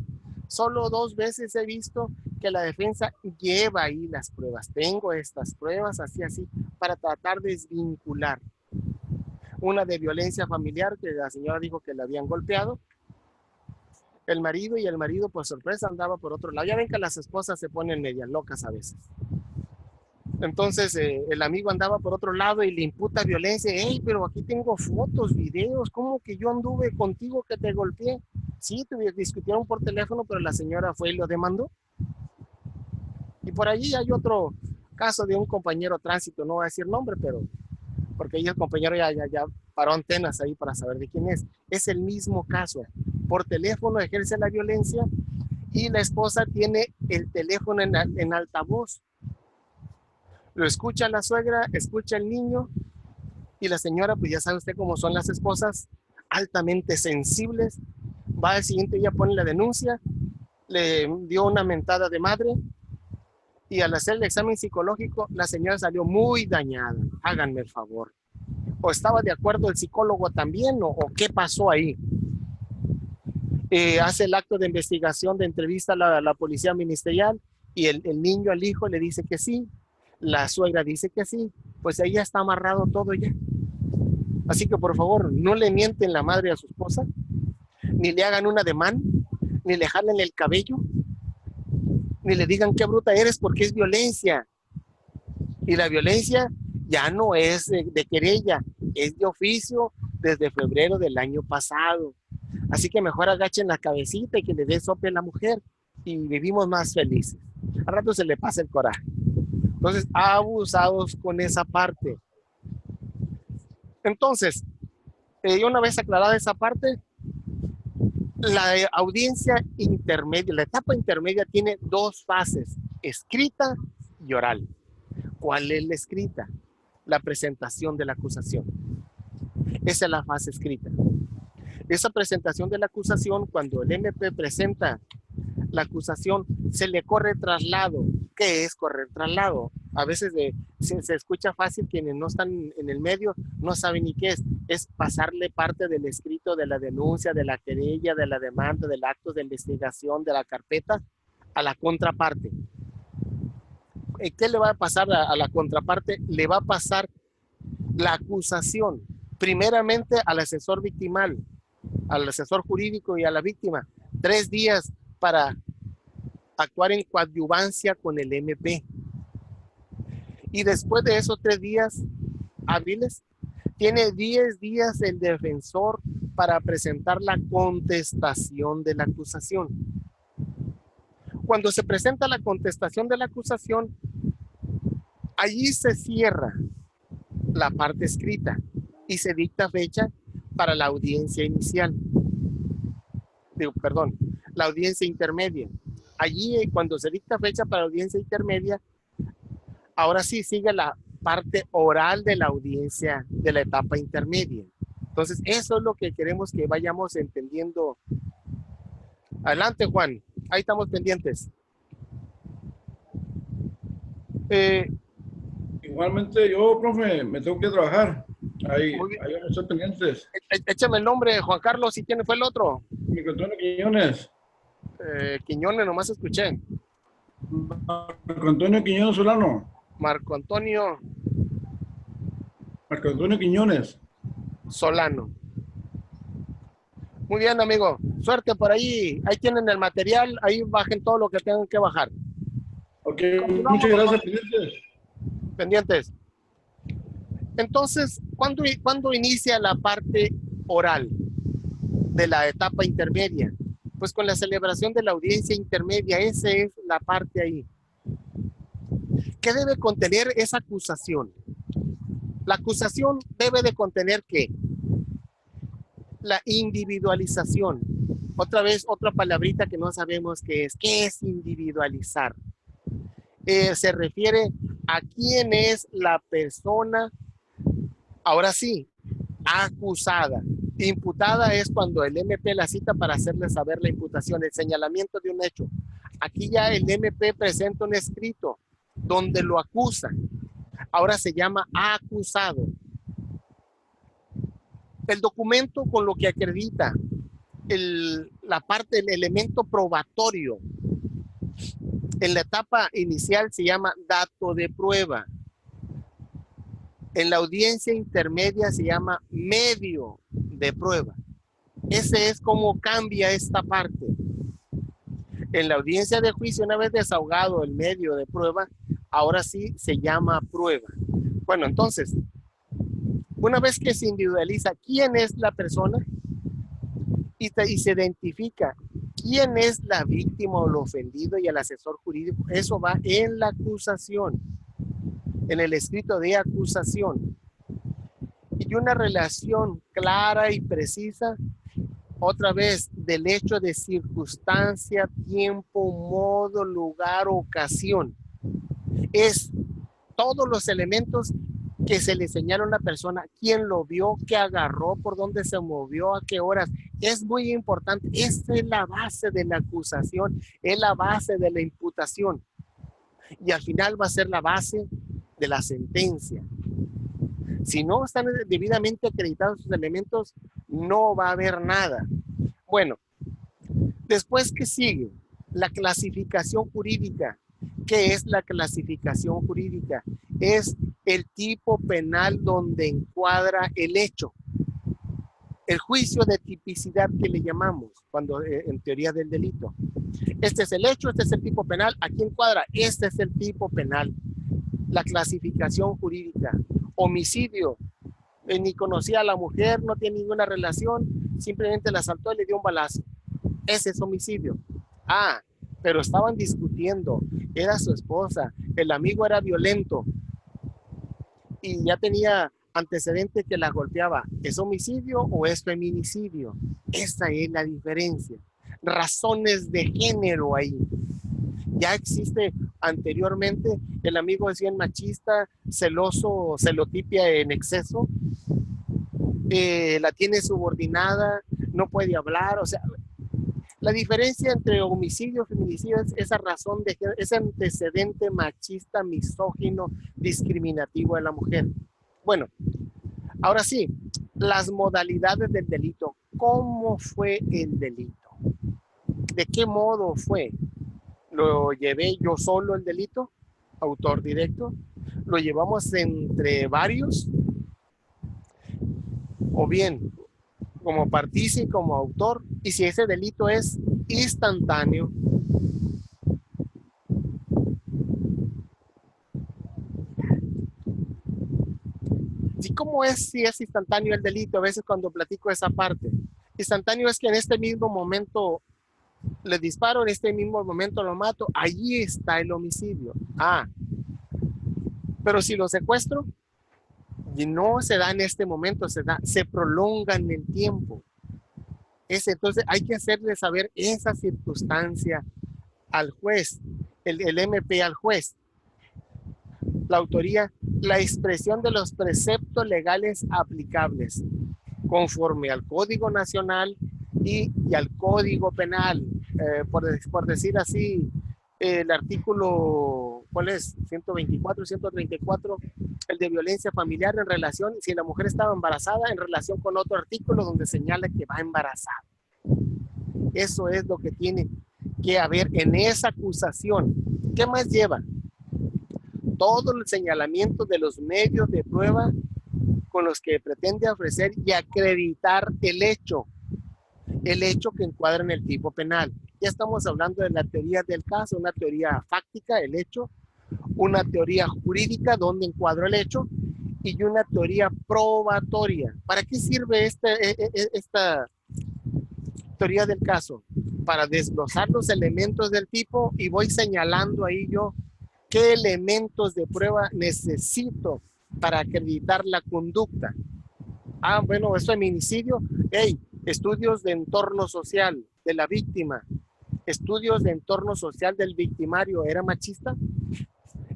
solo 2 veces he visto que la defensa lleva ahí las pruebas. Tengo estas pruebas, así, para tratar de desvincular. Una de violencia familiar, que la señora dijo que la habían golpeado el marido, y el marido, por sorpresa, andaba por otro lado. Ya ven que las esposas se ponen medias locas a veces. Entonces el amigo andaba por otro lado y le imputa violencia. Hey, pero aquí tengo fotos, videos, ¿cómo que yo anduve contigo que te golpeé? Sí, discutieron por teléfono, pero la señora fue y lo demandó. Y por allí hay otro caso de un compañero tránsito, no voy a decir nombre, pero porque ahí el compañero ya paró antenas ahí para saber de quién es. Es el mismo caso. Por teléfono ejerce la violencia y la esposa tiene el teléfono en altavoz. Lo escucha la suegra, escucha el niño, y la señora, pues ya sabe usted cómo son las esposas, altamente sensibles. Va al siguiente día, pone la denuncia, le dio una mentada de madre, y al hacer el examen psicológico, la señora salió muy dañada. Háganme el favor. ¿O estaba de acuerdo el psicólogo también, o qué pasó ahí? Hace el acto de investigación, de entrevista a la policía ministerial, y el niño al hijo le dice que sí, la suegra dice que sí, pues ahí ya está amarrado todo ya. Así que por favor, no le mienten la madre a su esposa, ni le hagan un ademán, ni le jalen el cabello, ni le digan qué bruta eres, porque es violencia. Y la violencia ya no es de querella, es de oficio desde febrero del año pasado. Así que mejor agachen la cabecita y que le dé sope a la mujer y vivimos más felices. Al rato se le pasa el coraje. Entonces, abusados con esa parte. Entonces, una vez aclarada esa parte, la audiencia intermedia, la etapa intermedia tiene 2 fases, escrita y oral. ¿Cuál es la escrita? La presentación de la acusación. Esa es la fase escrita. Esa presentación de la acusación, cuando el MP presenta la acusación, se le corre traslado. ¿Qué es correr traslado? A veces se escucha fácil, quienes no están en el medio no saben ni qué es. Es pasarle parte del escrito de la denuncia, de la querella, de la demanda, del acto de investigación, de la carpeta, a la contraparte. ¿Qué le va a pasar a la contraparte? Le va a pasar la acusación, primeramente al asesor victimal, al asesor jurídico y a la víctima. 3 días para actuar en coadyuvancia con el MP. Y después de esos 3 días hábiles, tiene 10 días el defensor para presentar la contestación de la acusación. Cuando se presenta la contestación de la acusación, allí se cierra la parte escrita y se dicta fecha para la audiencia inicial. La audiencia intermedia. Allí, cuando se dicta fecha para la audiencia intermedia, ahora sí sigue la parte oral de la audiencia de la etapa intermedia. Entonces, eso es lo que queremos que vayamos entendiendo. Adelante, Juan. Ahí estamos pendientes. Igualmente yo, profe, me tengo que trabajar. Ahí vamos a estar pendientes. Échame el nombre, Juan Carlos, ¿y quién fue el otro? Marco Antonio Quiñones. Quiñones, nomás escuché. Marco Antonio Quiñones Solano. Marco Antonio Quiñones Solano. Muy bien, amigo. Suerte por ahí. Ahí tienen el material. Ahí bajen todo lo que tengan que bajar. Ok, muchas gracias, pendientes. Entonces, ¿cuándo inicia la parte oral de la etapa intermedia? Pues con la celebración de la audiencia intermedia. Esa es la parte ahí. ¿Qué debe contener esa acusación? La acusación debe de contener ¿qué? La individualización. Otra vez, otra palabrita que no sabemos qué es. ¿Qué es individualizar? Se refiere a quién es la persona, ahora sí, acusada. Imputada es cuando el MP la cita para hacerle saber la imputación, el señalamiento de un hecho. Aquí ya el MP presenta un escrito donde lo acusa. Ahora se llama acusado. El documento con lo que acredita la parte del elemento probatorio en la etapa inicial se llama dato de prueba. En la audiencia intermedia se llama medio de prueba. Ese es como cambia esta parte. En la audiencia de juicio, una vez desahogado el medio de prueba, ahora sí se llama prueba. Bueno, entonces, una vez que se individualiza quién es la persona y se identifica quién es la víctima o el ofendido y el asesor jurídico, eso va en la acusación, en el escrito de acusación. Y una relación clara y precisa, otra vez, del hecho de circunstancia, tiempo, modo, lugar, ocasión. Es todos los elementos que se le señala a una persona, quién lo vio, qué agarró, por dónde se movió, a qué horas. Es muy importante. Esta es la base de la acusación, es la base de la imputación. Y al final va a ser la base de la sentencia. Si no están debidamente acreditados sus elementos, no va a haber nada. Bueno, después que sigue la clasificación jurídica. ¿Qué es la clasificación jurídica? Es el tipo penal donde encuadra el hecho. El juicio de tipicidad que le llamamos cuando en teoría del delito. Este es el hecho, este es el tipo penal. ¿A quién encuadra? Este es el tipo penal. La clasificación jurídica. Homicidio. Ni conocía a la mujer, no tiene ninguna relación, simplemente la asaltó y le dio un balazo. Ese es homicidio. Ah, pero estaban discutiendo, era su esposa, el amigo era violento y ya tenía antecedente que la golpeaba. ¿Es homicidio o es feminicidio? Esa es la diferencia. Razones de género ahí. Ya existe anteriormente, el amigo es bien machista, celoso, celotipia en exceso, la tiene subordinada, no puede hablar, o sea, la diferencia entre homicidio y feminicidio es esa razón de ese antecedente machista, misógino, discriminativo de la mujer. Bueno, ahora sí, las modalidades del delito. ¿Cómo fue el delito? ¿De qué modo fue? ¿Lo llevé yo solo el delito? Autor directo. ¿Lo llevamos entre varios? O bien, como partícipe, como autor. Y si ese delito es instantáneo, ¿sí? ¿Cómo es si es instantáneo el delito? A veces cuando platico esa parte. Instantáneo es que en este mismo momento le disparo, en este mismo momento lo mato. Allí está el homicidio. Ah, pero si lo secuestro, y no se da en este momento, se prolonga en el tiempo. Entonces hay que hacerle saber esa circunstancia al juez, el MP al juez. La autoría, la expresión de los preceptos legales aplicables conforme al Código Nacional y al Código Penal. Por decir así, el artículo, ¿cuál es? 124, 134, el de violencia familiar en relación, si la mujer estaba embarazada, en relación con otro artículo donde señala que va embarazada. Eso es lo que tiene que haber en esa acusación. ¿Qué más lleva? Todo el señalamiento de los medios de prueba con los que pretende ofrecer y acreditar el hecho que encuadra en el tipo penal. Ya estamos hablando de la teoría del caso, una teoría fáctica, el hecho, una teoría jurídica donde encuadra el hecho y una teoría probatoria. ¿Para qué sirve esta teoría del caso? Para desglosar los elementos del tipo y voy señalando ahí yo qué elementos de prueba necesito para acreditar la conducta. Ah, bueno, es feminicidio. Hey, estudios de entorno social de la víctima, estudios de entorno social del victimario, ¿era machista?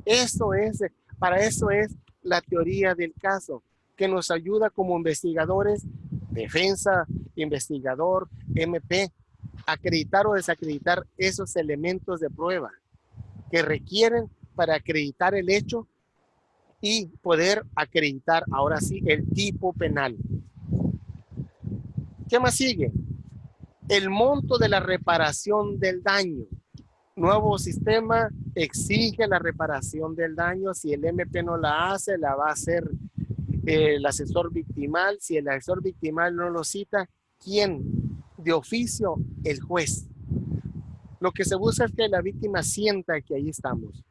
Eso es, para eso es la teoría del caso, que nos ayuda como investigadores, defensa, investigador, MP, acreditar o desacreditar esos elementos de prueba que requieren para acreditar el hecho y poder acreditar ahora sí el tipo penal. ¿Qué más sigue? El monto de la reparación del daño. Nuevo sistema exige la reparación del daño. Si el MP no la hace, la va a hacer el asesor victimal. Si el asesor victimal no lo cita, ¿quién? De oficio, el juez. Lo que se busca es que la víctima sienta que ahí estamos.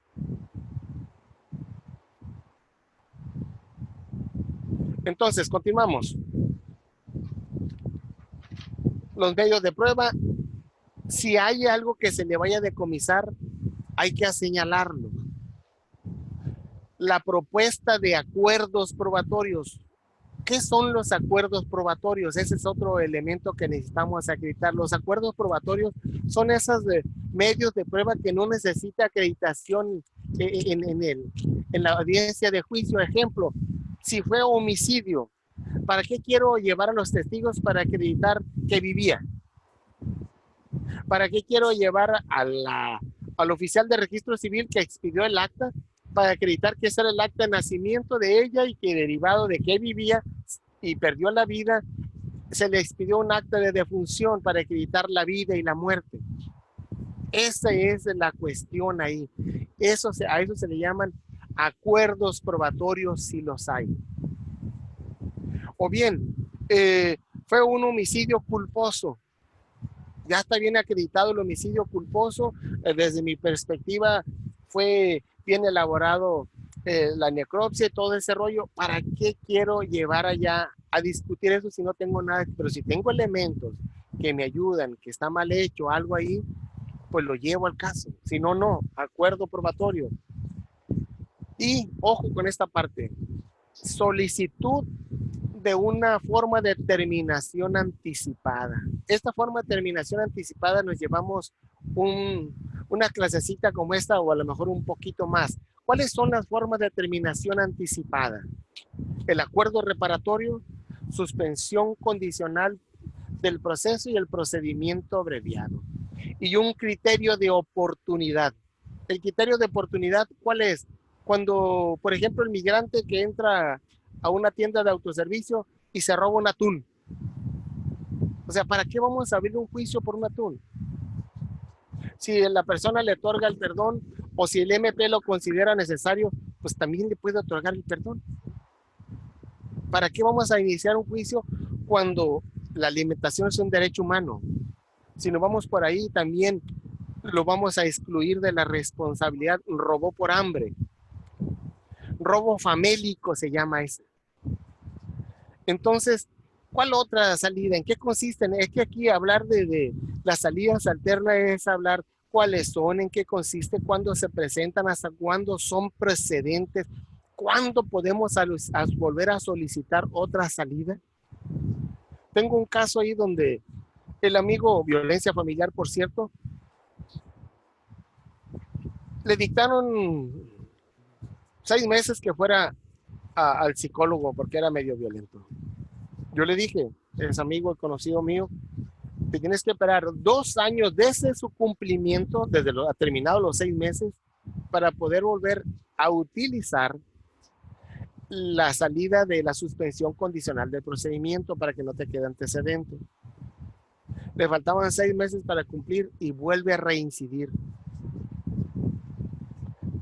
Entonces, continuamos. Los medios de prueba, si hay algo que se le vaya a decomisar, hay que señalarlo. La propuesta de acuerdos probatorios. ¿Qué son los acuerdos probatorios? Ese es otro elemento que necesitamos acreditar. Los acuerdos probatorios son esos medios de prueba que no necesita acreditación en la audiencia de juicio. Ejemplo, si fue homicidio, ¿para qué quiero llevar a los testigos para acreditar que vivía? ¿Para qué quiero llevar al oficial de registro civil que expidió el acta para acreditar que ese era el acta de nacimiento de ella y que derivado de que vivía y perdió la vida, se le expidió un acta de defunción para acreditar la vida y la muerte? Esa es la cuestión ahí. A eso se le llaman acuerdos probatorios si los hay. O bien, fue un homicidio culposo. Ya está bien acreditado el homicidio culposo. Desde mi perspectiva, fue bien elaborado la necropsia y todo ese rollo. ¿Para qué quiero llevar allá a discutir eso si no tengo nada? Pero si tengo elementos que me ayudan, que está mal hecho, algo ahí, pues lo llevo al caso. Si no, no. Acuerdo probatorio. Y ojo con esta parte. Solicitud de una forma de terminación anticipada. Esta forma de terminación anticipada nos llevamos una clasecita como esta o a lo mejor un poquito más. ¿Cuáles son las formas de terminación anticipada? El acuerdo reparatorio, suspensión condicional del proceso y el procedimiento abreviado. Y un criterio de oportunidad. El criterio de oportunidad, ¿cuál es? Cuando, por ejemplo, el migrante que entra a una tienda de autoservicio y se roba un atún. O sea, ¿para qué vamos a abrir un juicio por un atún? Si la persona le otorga el perdón o si el MP lo considera necesario, pues también le puede otorgar el perdón. ¿Para qué vamos a iniciar un juicio cuando la alimentación es un derecho humano? Si nos vamos por ahí, también lo vamos a excluir de la responsabilidad. Robó por hambre. Robo famélico se llama ese. Entonces, ¿cuál otra salida? ¿En qué consisten? Es que aquí hablar de las salidas alternas es hablar cuáles son, en qué consiste, cuándo se presentan, hasta cuándo son precedentes, cuándo podemos volver a solicitar otra salida. Tengo un caso ahí donde el amigo, violencia familiar, por cierto, le dictaron 6 meses que fuera al psicólogo porque era medio violento. Yo le dije, es amigo, conocido mío, te tienes que esperar 2 años desde su cumplimiento, desde ha terminado los 6 meses, para poder volver a utilizar la salida de la suspensión condicional del procedimiento para que no te quede antecedente. Le faltaban 6 meses para cumplir y vuelve a reincidir.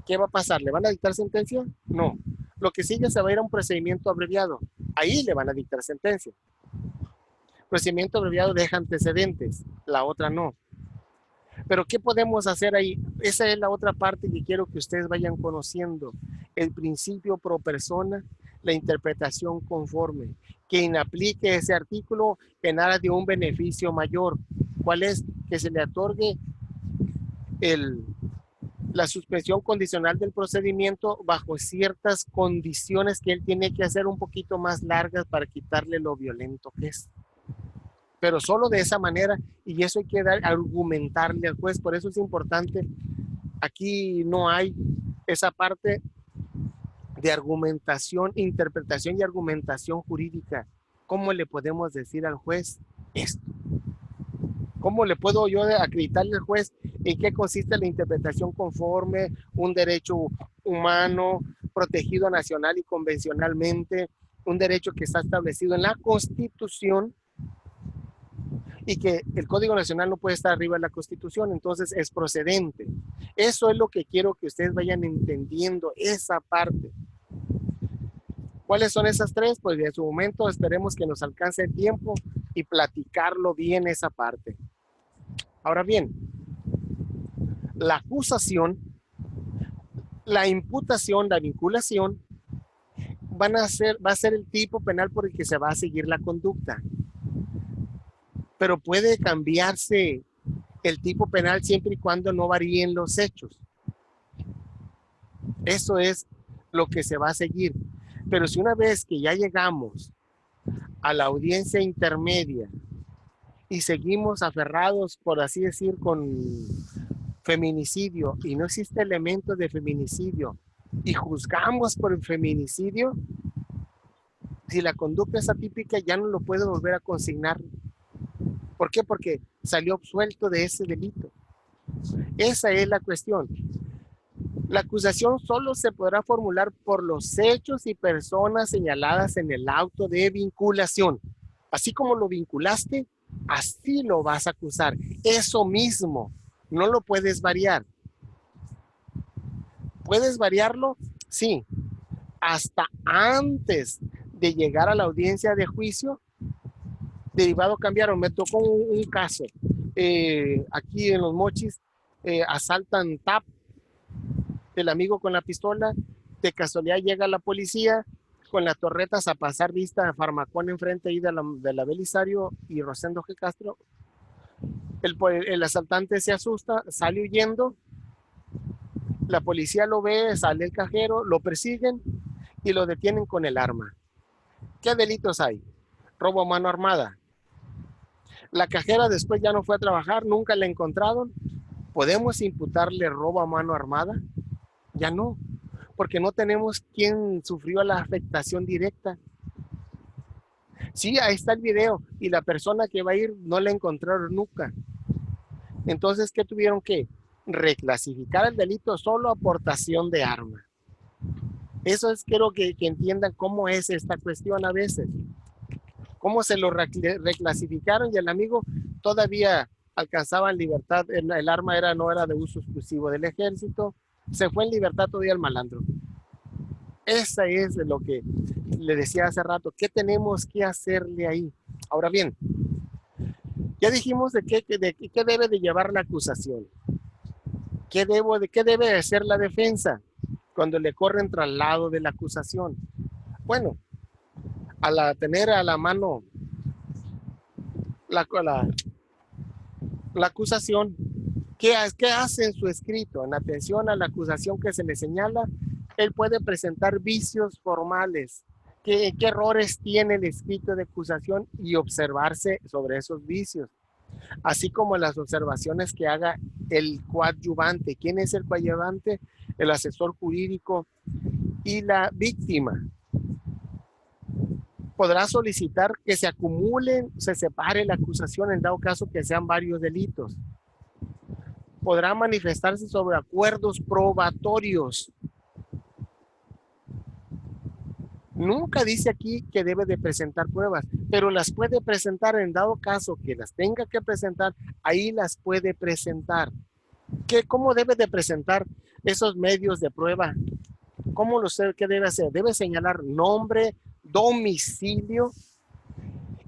¿Qué va a pasar? ¿Le van a dictar sentencia? No. Lo que sigue se va a ir a un procedimiento abreviado. Ahí le van a dictar sentencia. Procedimiento abreviado deja antecedentes, la otra no. Pero ¿qué podemos hacer ahí? Esa es la otra parte que quiero que ustedes vayan conociendo. El principio pro persona, la interpretación conforme. Quien aplique ese artículo en aras de un beneficio mayor. ¿Cuál es? Que se le otorgue la suspensión condicional del procedimiento bajo ciertas condiciones que él tiene que hacer un poquito más largas para quitarle lo violento que es. Pero solo de esa manera, y eso hay que argumentarle al juez. Por eso es importante, aquí no hay esa parte de argumentación, interpretación y argumentación jurídica. ¿Cómo le podemos decir al juez esto? ¿Cómo le puedo yo acreditarle al juez en qué consiste la interpretación conforme, un derecho humano protegido nacional y convencionalmente, un derecho que está establecido en la Constitución y que el Código Nacional no puede estar arriba de la Constitución, entonces es procedente? Eso es lo que quiero que ustedes vayan entendiendo, esa parte. ¿Cuáles son esas tres? Pues en su momento esperemos que nos alcance el tiempo y platicarlo bien esa parte. Ahora bien, la acusación, la imputación, la vinculación va a ser el tipo penal por el que se va a seguir la conducta. Pero puede cambiarse el tipo penal siempre y cuando no varíen los hechos. Eso es lo que se va a seguir. Pero si una vez que ya llegamos a la audiencia intermedia y seguimos aferrados, por así decir, con feminicidio y no existe elementos de feminicidio y juzgamos por el feminicidio, si la conducta es atípica ya no lo puede volver a consignar. ¿Por qué? Porque salió absuelto de ese delito. Esa es la cuestión. La acusación solo se podrá formular por los hechos y personas señaladas en el auto de vinculación. Así como lo vinculaste, así lo vas a acusar. Eso mismo, no lo puedes variar. ¿Puedes variarlo? Sí. Hasta antes de llegar a la audiencia de juicio, derivado cambiaron. Me tocó un caso. Aquí en Los Mochis, asaltan TAP, el amigo con la pistola, de casualidad llega la policía con las torretas a pasar vista a Farmacón enfrente ahí de la Belisario y Rosendo G. Castro. El asaltante se asusta, sale huyendo, la policía lo ve, sale el cajero, lo persiguen y lo detienen con el arma. ¿Qué delitos hay? Robo a mano armada. La cajera después ya no fue a trabajar, nunca la encontraron. ¿Podemos imputarle robo a mano armada? Ya no, porque no tenemos quién sufrió la afectación directa. Sí, ahí está el video y la persona que va a ir no la encontraron nunca. Entonces, ¿qué tuvieron que? Reclasificar el delito solo aportación de arma. Eso es, quiero que entiendan cómo es esta cuestión a veces. Cómo se lo reclasificaron y el amigo todavía alcanzaba en libertad. El arma no era de uso exclusivo del ejército. Se fue en libertad todavía el malandro. Esa es lo que le decía hace rato. ¿Qué tenemos que hacerle ahí? Ahora bien, ya dijimos de qué debe de llevar la acusación. ¿Qué debe de hacer la defensa cuando le corren traslado de la acusación? Bueno, tener a la mano la acusación, ¿qué hace en su escrito? En atención a la acusación que se le señala, él puede presentar vicios formales. ¿Qué errores tiene el escrito de acusación? Y observarse sobre esos vicios, así como las observaciones que haga el coadyuvante. ¿Quién es el coadyuvante? El asesor jurídico y la víctima. Podrá solicitar que se acumulen, se separe la acusación en dado caso que sean varios delitos. Podrá manifestarse sobre acuerdos probatorios. Nunca dice aquí que debe de presentar pruebas, pero las puede presentar en dado caso que las tenga que presentar, ahí las puede presentar. ¿Cómo debe de presentar esos medios de prueba? ¿Qué debe hacer? Debe señalar nombre, domicilio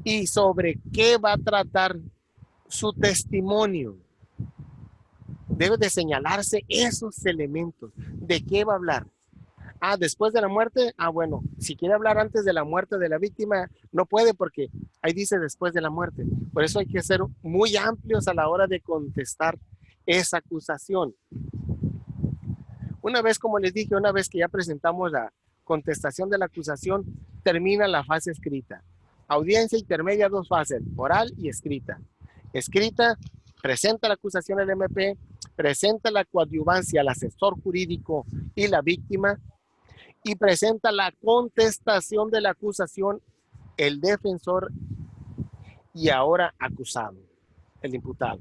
y sobre qué va a tratar su testimonio. Debe de señalarse esos elementos. ¿De qué va a hablar? Después de la muerte. Bueno, si quiere hablar antes de la muerte de la víctima, no puede porque ahí dice después de la muerte. Por eso hay que ser muy amplios a la hora de contestar esa acusación. Una vez, como les dije, una vez que ya presentamos la contestación de la acusación, termina la fase escrita. Audiencia intermedia, 2 fases, oral y escrita. Escrita, presenta la acusación al MP, presenta la coadyuvancia al asesor jurídico y la víctima, y presenta la contestación de la acusación el defensor y ahora acusado, el imputado.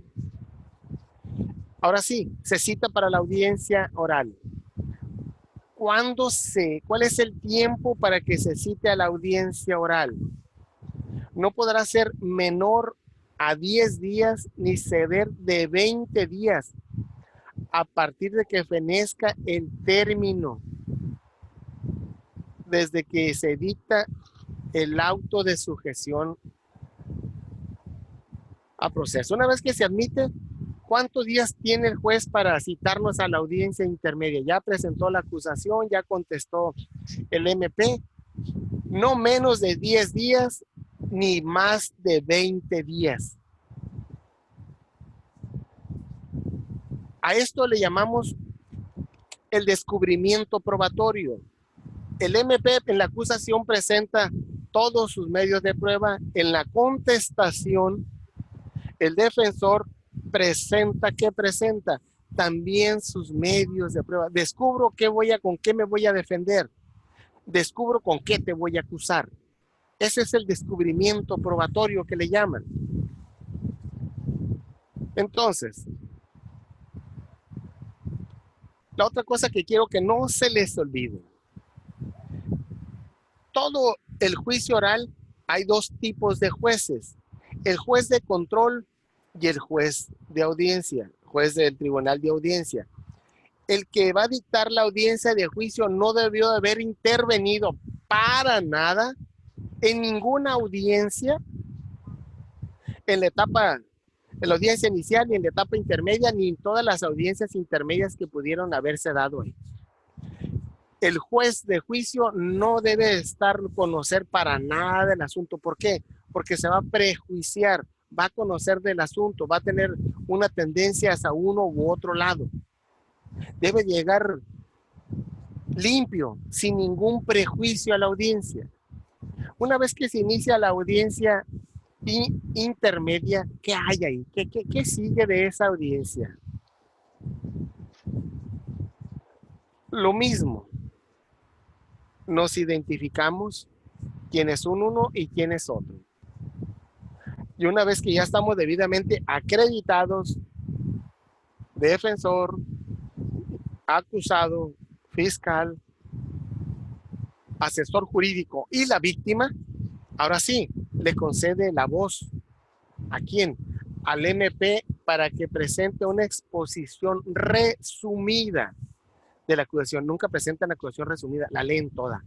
Ahora sí, se cita para la audiencia oral. ¿Cuál es el tiempo para que se cite a la audiencia oral? No podrá ser menor a 10 días ni ceder de 20 días a partir de que fenezca el término desde que se dicta el auto de sujeción a proceso. Una vez que se admite, ¿cuántos días tiene el juez para citarnos a la audiencia intermedia? Ya presentó la acusación, ya contestó el MP. No menos de 10 días ni más de 20 días. A esto le llamamos el descubrimiento probatorio. El MP en la acusación presenta todos sus medios de prueba. En la contestación, el defensor presenta también sus medios de prueba. Descubro con qué me voy a defender. Descubro con qué te voy a acusar. Ese es el descubrimiento probatorio que le llaman. Entonces, la otra cosa que quiero que no se les olvide. Todo el juicio oral hay 2 tipos de jueces. El juez de control y el juez de audiencia, juez del tribunal de audiencia. El que va a dictar la audiencia de juicio no debió de haber intervenido para nada en ninguna audiencia, en la audiencia inicial, ni en la etapa intermedia, ni en todas las audiencias intermedias que pudieron haberse dado ahí. El juez de juicio no debe conocer para nada del asunto. ¿Por qué? Porque se va a prejuiciar, va a conocer del asunto, va a tener una tendencia hacia uno u otro lado. Debe llegar limpio, sin ningún prejuicio a la audiencia. Una vez que se inicia la audiencia intermedia, ¿qué hay ahí? ¿Qué sigue de esa audiencia? Lo mismo. Nos identificamos, quién es uno y quién es otro. Y una vez que ya estamos debidamente acreditados, defensor, acusado, fiscal, asesor jurídico y la víctima, ahora sí, le concede la voz. ¿A quién? Al MP, para que presente una exposición resumida de la acusación. Nunca presentan la acusación resumida, la leen toda.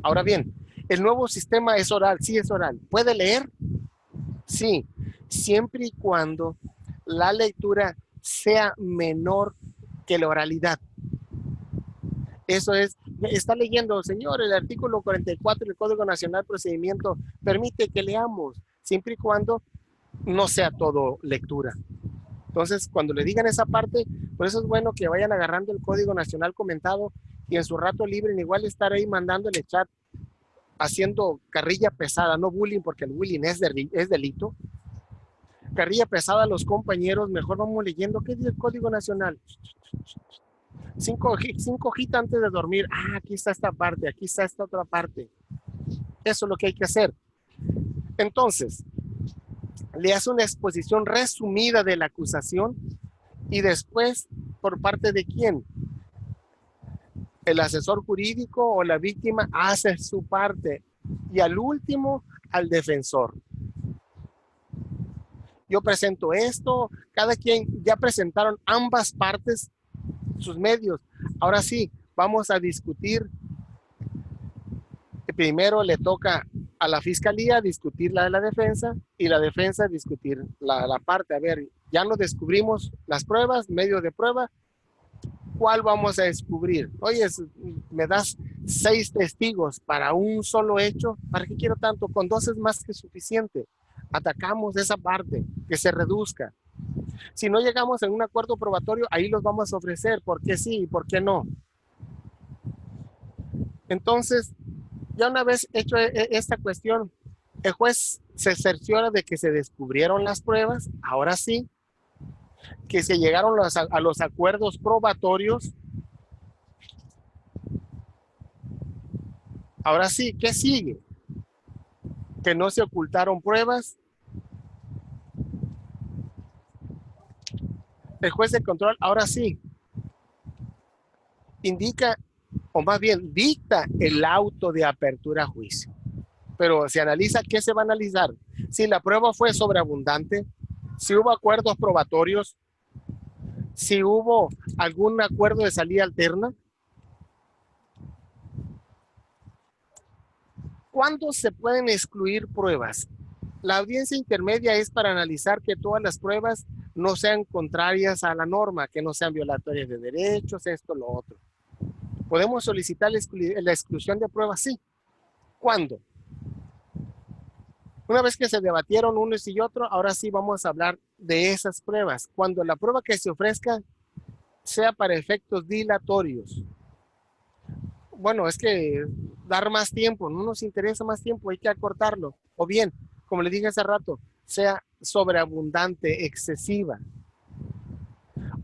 Ahora bien, el nuevo sistema es oral, sí es oral. ¿Puede leer? Sí, siempre y cuando la lectura sea menor que la oralidad. Eso es, está leyendo, señor, el artículo 44 del Código Nacional de Procedimiento permite que leamos, siempre y cuando no sea todo lectura. Entonces, cuando le digan esa parte, por eso es bueno que vayan agarrando el Código Nacional comentado y en su rato libre igual estar ahí mandándole chat, haciendo carrilla pesada, no bullying, porque el bullying es delito. Carrilla pesada a los compañeros, mejor vamos leyendo. ¿Qué dice el Código Nacional? Cinco hojitas antes de dormir. Ah, aquí está esta parte, aquí está esta otra parte. Eso es lo que hay que hacer. Entonces, le hace una exposición resumida de la acusación y después, ¿por parte de quién? El asesor jurídico o la víctima hace su parte y al último, al defensor. Yo presento esto, cada quien ya presentaron ambas partes, sus medios. Ahora sí, vamos a discutir. Primero le toca a la fiscalía discutir la de la defensa y la defensa discutir la parte. A ver, ya nos descubrimos las pruebas, medios de prueba. ¿Cuál vamos a descubrir? Oye, me das 6 testigos para un solo hecho. ¿Para qué quiero tanto? Con 2 es más que suficiente. Atacamos esa parte, que se reduzca. Si no llegamos en un acuerdo probatorio, ahí los vamos a ofrecer. ¿Por qué sí y por qué no? Entonces, ya una vez hecho esta cuestión, el juez se cerciora de que se descubrieron las pruebas. Ahora sí, que se llegaron a los acuerdos probatorios. Ahora sí, ¿qué sigue? Que no se ocultaron pruebas. El juez de control, ahora sí, indica, o más bien dicta el auto de apertura a juicio. Pero se analiza, ¿qué se va a analizar? Si la prueba fue sobreabundante, si hubo acuerdos probatorios, si hubo algún acuerdo de salida alterna. ¿Cuándo se pueden excluir pruebas? La audiencia intermedia es para analizar que todas las pruebas no sean contrarias a la norma, que no sean violatorias de derechos, esto, lo otro. ¿Podemos solicitar la exclusión de pruebas? Sí. ¿Cuándo? Una vez que se debatieron unos y otros, ahora sí vamos a hablar de esas pruebas. Cuando la prueba que se ofrezca sea para efectos dilatorios. Bueno, es que dar más tiempo, no nos interesa más tiempo, hay que acortarlo. O bien, como le dije hace rato, sea sobreabundante, excesiva.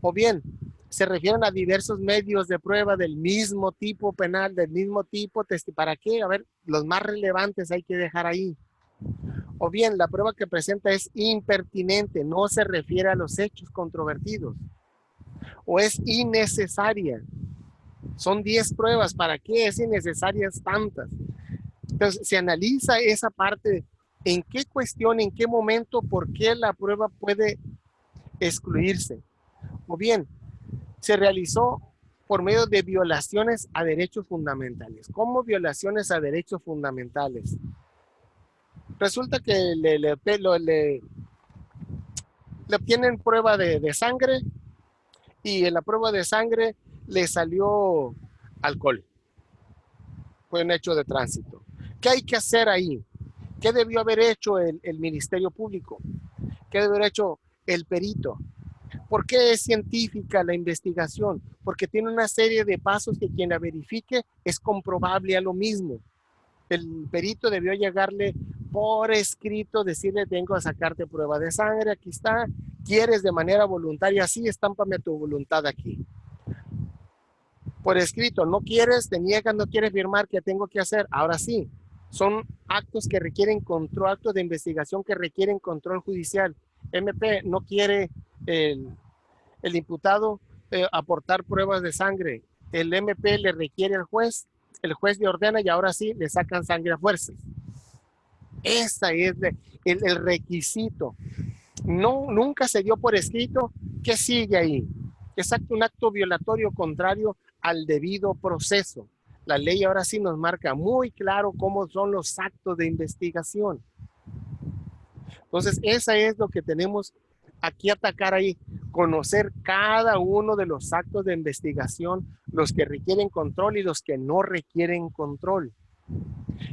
O bien, se refieren a diversos medios de prueba del mismo tipo penal, del mismo tipo, ¿para qué? A ver, los más relevantes hay que dejar ahí. O bien, la prueba que presenta es impertinente, no se refiere a los hechos controvertidos. O es innecesaria. Son 10 pruebas, ¿para qué es innecesarias tantas? Entonces, se analiza esa parte, en qué cuestión, en qué momento, por qué la prueba puede excluirse. O bien, se realizó por medio de violaciones a derechos fundamentales. ¿Cómo violaciones a derechos fundamentales? Resulta que le obtienen prueba de sangre y en la prueba de sangre le salió alcohol. Fue un hecho de tránsito. ¿Qué hay que hacer ahí? ¿Qué debió haber hecho el Ministerio Público? ¿Qué debió haber hecho el perito? ¿Por qué es científica la investigación? Porque tiene una serie de pasos que quien la verifique es comprobable a lo mismo. El perito debió llegarle por escrito, decirle, vengo a sacarte prueba de sangre, aquí está, quieres de manera voluntaria, sí, estámpame tu voluntad aquí. Por escrito, no quieres, te niegas, no quieres firmar, ¿qué tengo que hacer? Ahora sí, Son actos que requieren control, actos de investigación que requieren control judicial. MP no quiere el imputado aportar pruebas de sangre. El MP le requiere al juez, el juez le ordena y ahora sí le sacan sangre a fuerzas. Ese es el requisito. No, nunca se dio por escrito. ¿Qué sigue ahí? Es un acto violatorio contrario al debido proceso. La ley ahora sí nos marca muy claro cómo son los actos de investigación. Entonces, esa es lo que tenemos aquí atacar ahí, conocer cada uno de los actos de investigación, los que requieren control y los que no requieren control.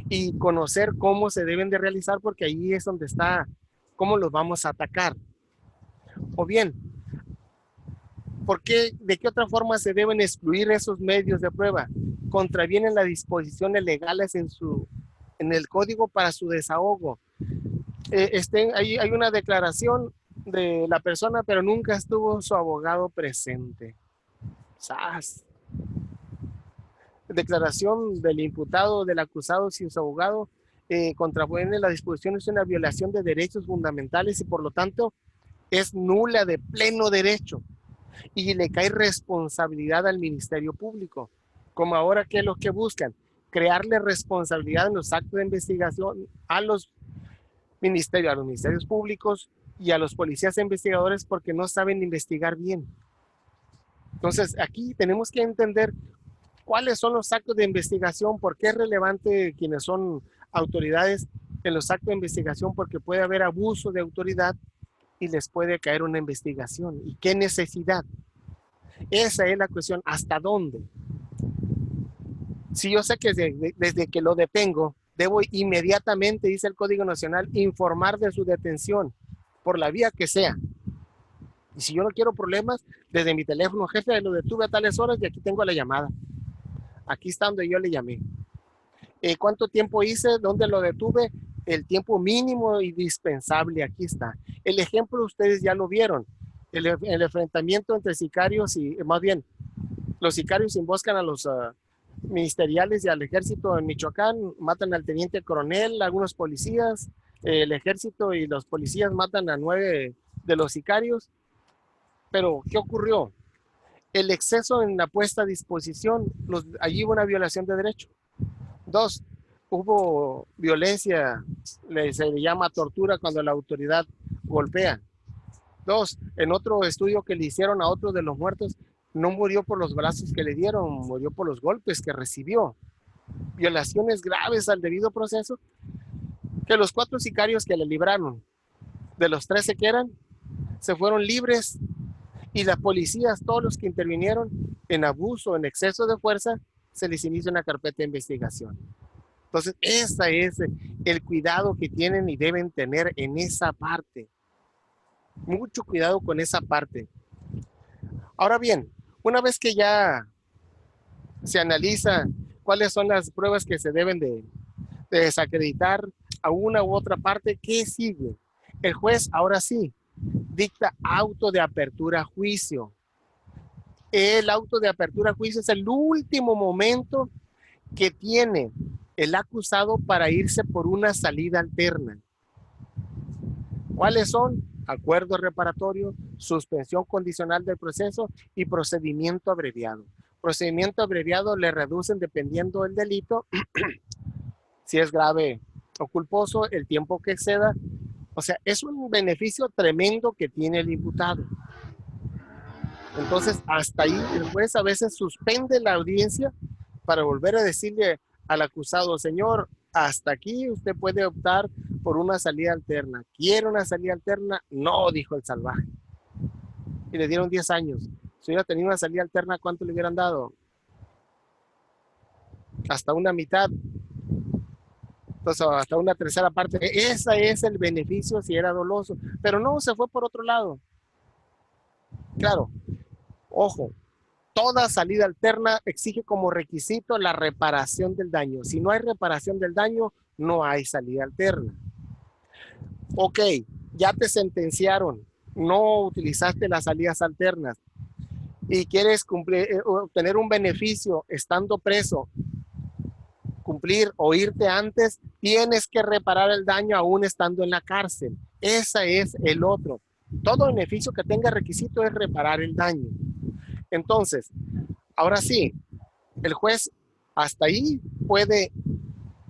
Y conocer cómo se deben de realizar, porque ahí es donde está, cómo los vamos a atacar. O bien, ¿de qué otra forma se deben excluir esos medios de prueba? Contravienen las disposiciones legales en el código para su desahogo. Hay una declaración de la persona, pero nunca estuvo su abogado presente. ¡Sas! Declaración del imputado, del acusado sin su abogado, contraviene las disposiciones de una violación de derechos fundamentales y por lo tanto es nula de pleno derecho y le cae responsabilidad al Ministerio Público. Como ahora, ¿qué es lo que buscan? Crearle responsabilidad en los actos de investigación a los ministerios públicos y a los policías investigadores porque no saben investigar bien. Entonces, aquí tenemos que entender cuáles son los actos de investigación, por qué es relevante quienes son autoridades en los actos de investigación, porque puede haber abuso de autoridad y les puede caer una investigación. ¿Y qué necesidad? Esa es la cuestión, ¿hasta dónde? Si yo sé que desde que lo detengo, debo inmediatamente, dice el Código Nacional, informar de su detención, por la vía que sea. Y si yo no quiero problemas, desde mi teléfono, jefe, lo detuve a tales horas y aquí tengo la llamada. Aquí está donde yo le llamé. ¿Cuánto tiempo hice? ¿Dónde lo detuve? El tiempo mínimo indispensable, aquí está. El ejemplo ustedes ya lo vieron. El enfrentamiento entre sicarios y, más bien, los sicarios emboscan a los ministeriales y al ejército en Michoacán, matan al teniente coronel, algunos policías, el ejército y los policías matan a 9 de los sicarios. Pero, ¿qué ocurrió? El exceso en la puesta a disposición, allí hubo una violación de derecho. 2, hubo violencia, se le llama tortura cuando la autoridad golpea. 2, en otro estudio que le hicieron a otro de los muertos, no murió por los brazos que le dieron, murió por los golpes que recibió. Violaciones graves al debido proceso, que los 4 sicarios que le libraron, de los 13 que eran, se fueron libres y las policías, todos los que intervinieron en abuso, en exceso de fuerza, se les inicia una carpeta de investigación. Entonces, ese es el cuidado que tienen y deben tener en esa parte. Mucho cuidado con esa parte. Ahora bien, una vez que ya se analiza cuáles son las pruebas que se deben de desacreditar a una u otra parte, ¿qué sigue? El juez ahora sí dicta auto de apertura a juicio. El auto de apertura a juicio es el último momento que tiene el acusado para irse por una salida alterna. ¿Cuáles son? Acuerdo reparatorio, suspensión condicional del proceso y procedimiento abreviado. Procedimiento abreviado le reducen dependiendo del delito, si es grave o culposo, el tiempo que exceda. O sea, es un beneficio tremendo que tiene el imputado. Entonces, hasta ahí el juez a veces suspende la audiencia para volver a decirle al acusado, señor, hasta aquí usted puede optar por una salida alterna. ¿Quiere una salida alterna? No, dijo el salvaje. Y le dieron 10 años. Si hubiera tenido una salida alterna, ¿cuánto le hubieran dado? Hasta una mitad. Entonces, hasta una tercera parte. Ese es el beneficio si era doloso. Pero no, se fue por otro lado. Claro, ojo, toda salida alterna exige como requisito la reparación del daño. Si no hay reparación del daño, no hay salida alterna. Ok, ya te sentenciaron, no utilizaste las salidas alternas y quieres obtener un beneficio estando preso cumplir o irte antes, tienes que reparar el daño aún estando en la cárcel. Ese es el otro. Todo beneficio que tenga requisito es reparar el daño. Entonces, ahora sí, el juez hasta ahí puede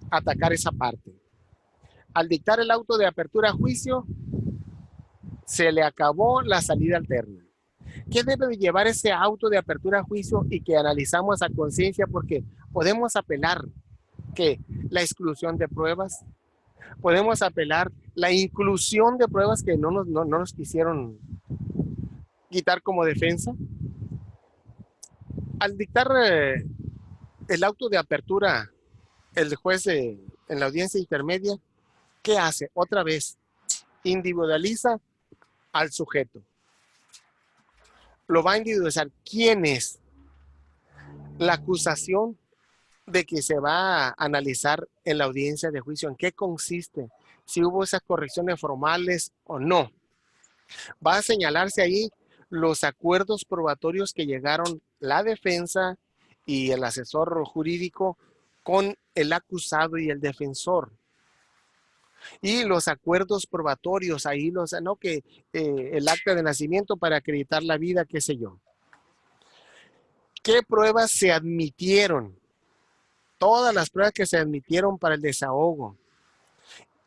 atacar esa parte. Al dictar el auto de apertura a juicio, se le acabó la salida alterna. ¿Qué debe de llevar ese auto de apertura a juicio y que analizamos a conciencia? Porque podemos apelar que la exclusión de pruebas, podemos apelar la inclusión de pruebas que no nos quisieron quitar como defensa. Al dictar el auto de apertura, el juez en la audiencia intermedia, ¿qué hace? Otra vez, individualiza al sujeto. Lo va a individualizar. ¿Quién es? La acusación de que se va a analizar en la audiencia de juicio. ¿En qué consiste? Si hubo esas correcciones formales o no. Va a señalarse ahí los acuerdos probatorios que llegaron la defensa y el asesor jurídico con el acusado y el defensor. Y los acuerdos probatorios, ahí ¿no? Que el acta de nacimiento para acreditar la vida, qué sé yo. ¿Qué pruebas se admitieron? Todas las pruebas que se admitieron para el desahogo.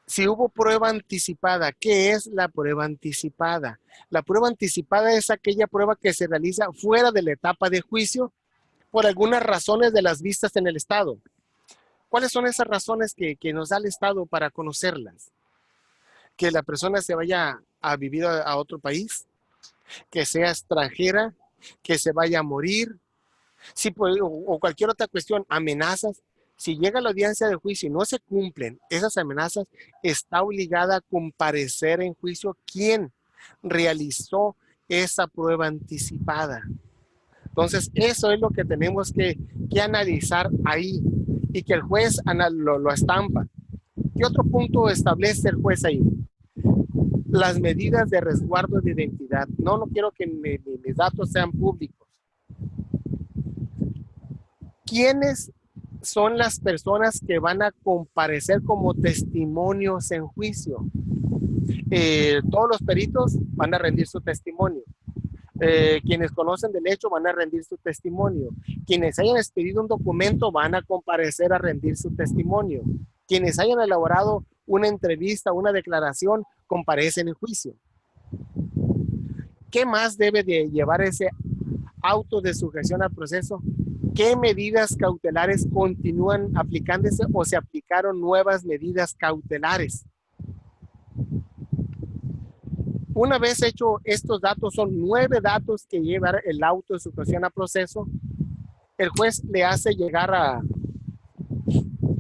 Si hubo prueba anticipada, ¿qué es la prueba anticipada? La prueba anticipada es aquella prueba que se realiza fuera de la etapa de juicio por algunas razones de las vistas en el Estado. ¿Cuáles son esas razones que nos da el Estado para conocerlas? Que la persona se vaya a vivir a otro país, que sea extranjera, que se vaya a morir, o cualquier otra cuestión, amenazas. Si llega a la audiencia de juicio y no se cumplen esas amenazas, está obligada a comparecer en juicio quien realizó esa prueba anticipada. Entonces, eso es lo que tenemos que analizar ahí y que el juez lo estampa. ¿Qué otro punto establece el juez ahí? Las medidas de resguardo de identidad. No quiero que mis datos sean públicos. ¿Quiénes son las personas que van a comparecer como testimonios en juicio? Todos los peritos van a rendir su testimonio. Quienes conocen del hecho van a rendir su testimonio. Quienes hayan expedido un documento van a comparecer a rendir su testimonio. Quienes hayan elaborado una entrevista, una declaración, comparecen en juicio. ¿Qué más debe de llevar ese auto de sujeción al proceso? ¿Qué medidas cautelares continúan aplicándose o se aplicaron nuevas medidas cautelares? Una vez hecho estos datos, son 9 datos que lleva el auto de sujeción a proceso. El juez le hace llegar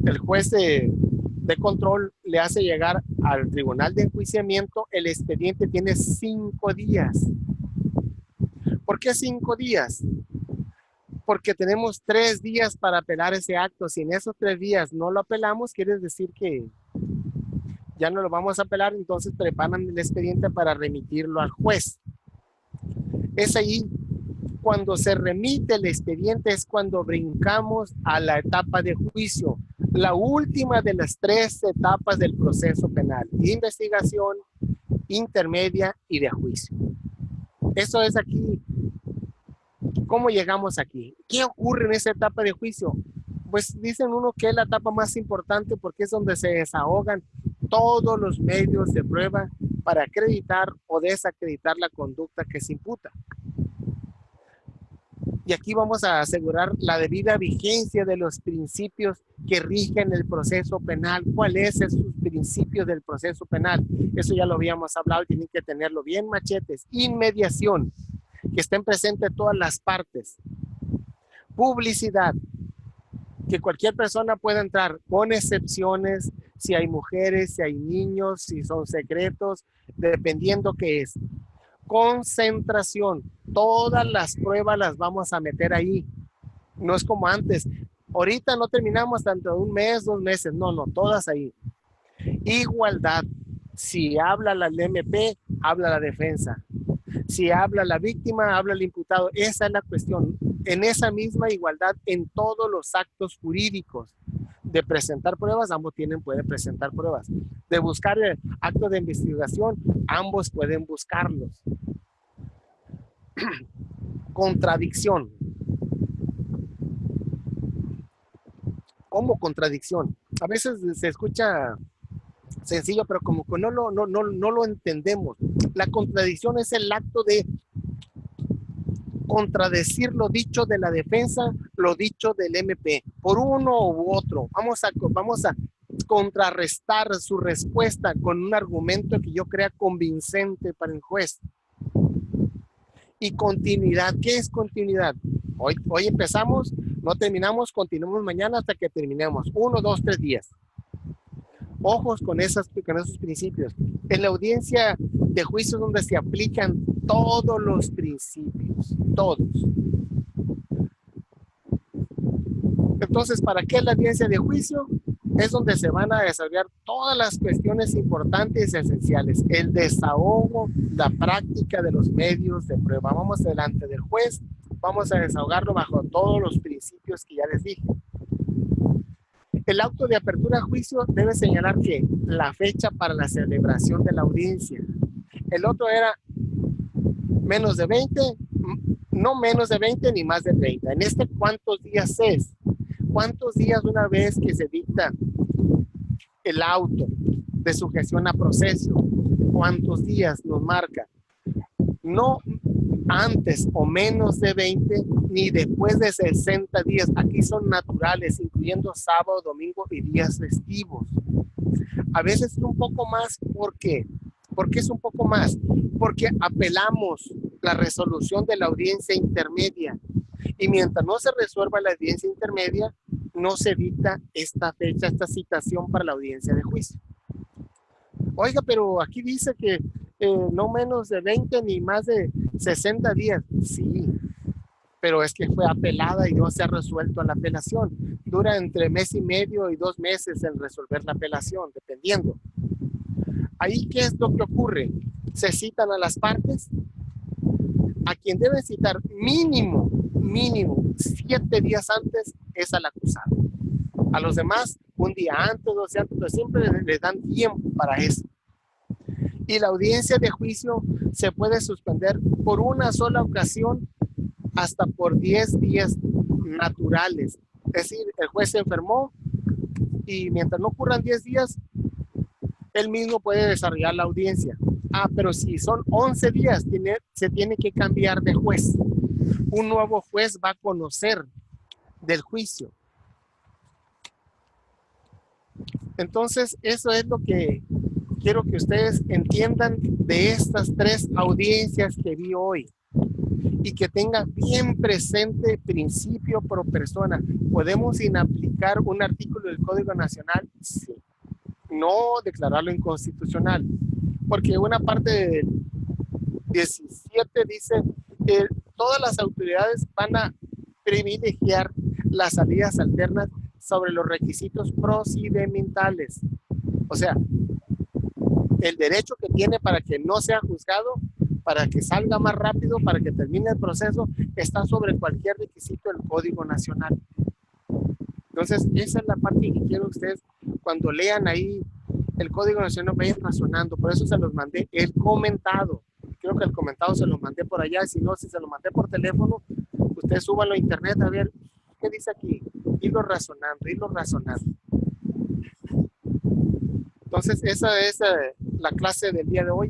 el juez de control le hace llegar al tribunal de enjuiciamiento. El expediente tiene 5 días. ¿Por qué 5 días? Porque tenemos 3 días para apelar ese acto. Si en esos 3 días no lo apelamos, quiere decir que ya no lo vamos a apelar, entonces preparan el expediente para remitirlo al juez. Es ahí cuando se remite el expediente, es cuando brincamos a la etapa de juicio, la última de las 3 etapas del proceso penal: investigación, intermedia y de juicio. Eso es aquí. ¿Cómo llegamos aquí? ¿Qué ocurre en esa etapa de juicio? Pues dicen uno que es la etapa más importante porque es donde se desahogan todos los medios de prueba para acreditar o desacreditar la conducta que se imputa. Y aquí vamos a asegurar la debida vigencia de los principios que rigen el proceso penal. ¿Cuáles son esos principios del proceso penal? Eso ya lo habíamos hablado y tienen que tenerlo bien machetes. Inmediación, que estén presentes todas las partes. Publicidad, que cualquier persona pueda entrar, con excepciones, si hay mujeres, si hay niños, si son secretos, dependiendo qué es. Concentración, todas las pruebas las vamos a meter ahí. No es como antes. Ahorita no terminamos tanto de 1 mes, 2 meses. No, todas ahí. Igualdad. Si habla la MP, habla la defensa. Si habla la víctima, habla el imputado. Esa es la cuestión. En esa misma igualdad en todos los actos jurídicos. de presentar pruebas, ambos pueden presentar pruebas. De buscar actos de investigación, ambos pueden buscarlos. Contradicción. ¿Cómo contradicción? A veces se escucha sencillo, pero como que no lo entendemos. La contradicción es el acto de contradecir lo dicho de la defensa, lo dicho del MP, por uno u otro. Vamos a contrarrestar su respuesta con un argumento que yo crea convincente para el juez. Y continuidad. ¿Qué es continuidad? Hoy empezamos, no terminamos, continuamos mañana hasta que terminemos. 1, 2, 3 días. Ojos con esos principios. En la audiencia de juicio donde se aplican todos los principios, todos. Entonces, ¿para qué la audiencia de juicio? Es donde se van a desarrollar todas las cuestiones importantes y esenciales. El desahogo, la práctica de los medios de prueba. Vamos delante del juez, vamos a desahogarlo bajo todos los principios que ya les dije. El auto de apertura a juicio debe señalar que la fecha para la celebración de la audiencia. El otro era menos de 20, no menos de 20 ni más de 30. En este, ¿cuántos días es? ¿Cuántos días una vez que se dicta el auto de sujeción a proceso? ¿Cuántos días nos marca? No antes o menos de 20 ni después de 60 días. Aquí son naturales, incluyendo sábado, domingo y días festivos. A veces es un poco más. ¿Por qué? ¿Por qué es un poco más? Porque apelamos la resolución de la audiencia intermedia. Y mientras no se resuelva la audiencia intermedia, no se dicta esta fecha, esta citación para la audiencia de juicio. Oiga, pero aquí dice que no menos de 20 ni más de 60 días. Sí, pero es que fue apelada y no se ha resuelto la apelación. Dura entre mes y medio y 2 meses en resolver la apelación, dependiendo. Ahí, ¿qué es lo que ocurre? Se citan a las partes. A quien debe citar mínimo 7 días antes es al acusado. A los demás, un día antes, 2 días antes, pero siempre les dan tiempo para eso. Y la audiencia de juicio se puede suspender por una sola ocasión hasta por 10 días naturales. Es decir, el juez se enfermó y mientras no ocurran 10 días, él mismo puede desarrollar la audiencia. Pero si son 11 días, se tiene que cambiar de juez. Un nuevo juez va a conocer del juicio. Entonces, eso es lo que quiero que ustedes entiendan de estas 3 audiencias que vi hoy. Y que tengan bien presente principio pro persona. ¿Podemos inaplicar un artículo del Código Nacional? Sí. No declararlo inconstitucional. Porque una parte del 17 dice que todas las autoridades van a privilegiar las salidas alternas sobre los requisitos procedimentales. O sea, el derecho que tiene para que no sea juzgado, para que salga más rápido, para que termine el proceso, está sobre cualquier requisito del Código Nacional. Entonces, esa es la parte que quiero que ustedes, cuando lean ahí el Código Nacional, vayan razonando. Por eso se los mandé el comentado. Creo que el comentado se los mandé por allá. Si no, si se lo mandé por teléfono, ustedes súbanlo a internet a ver qué dice aquí. Irlo razonando. Entonces, esa es la clase del día de hoy.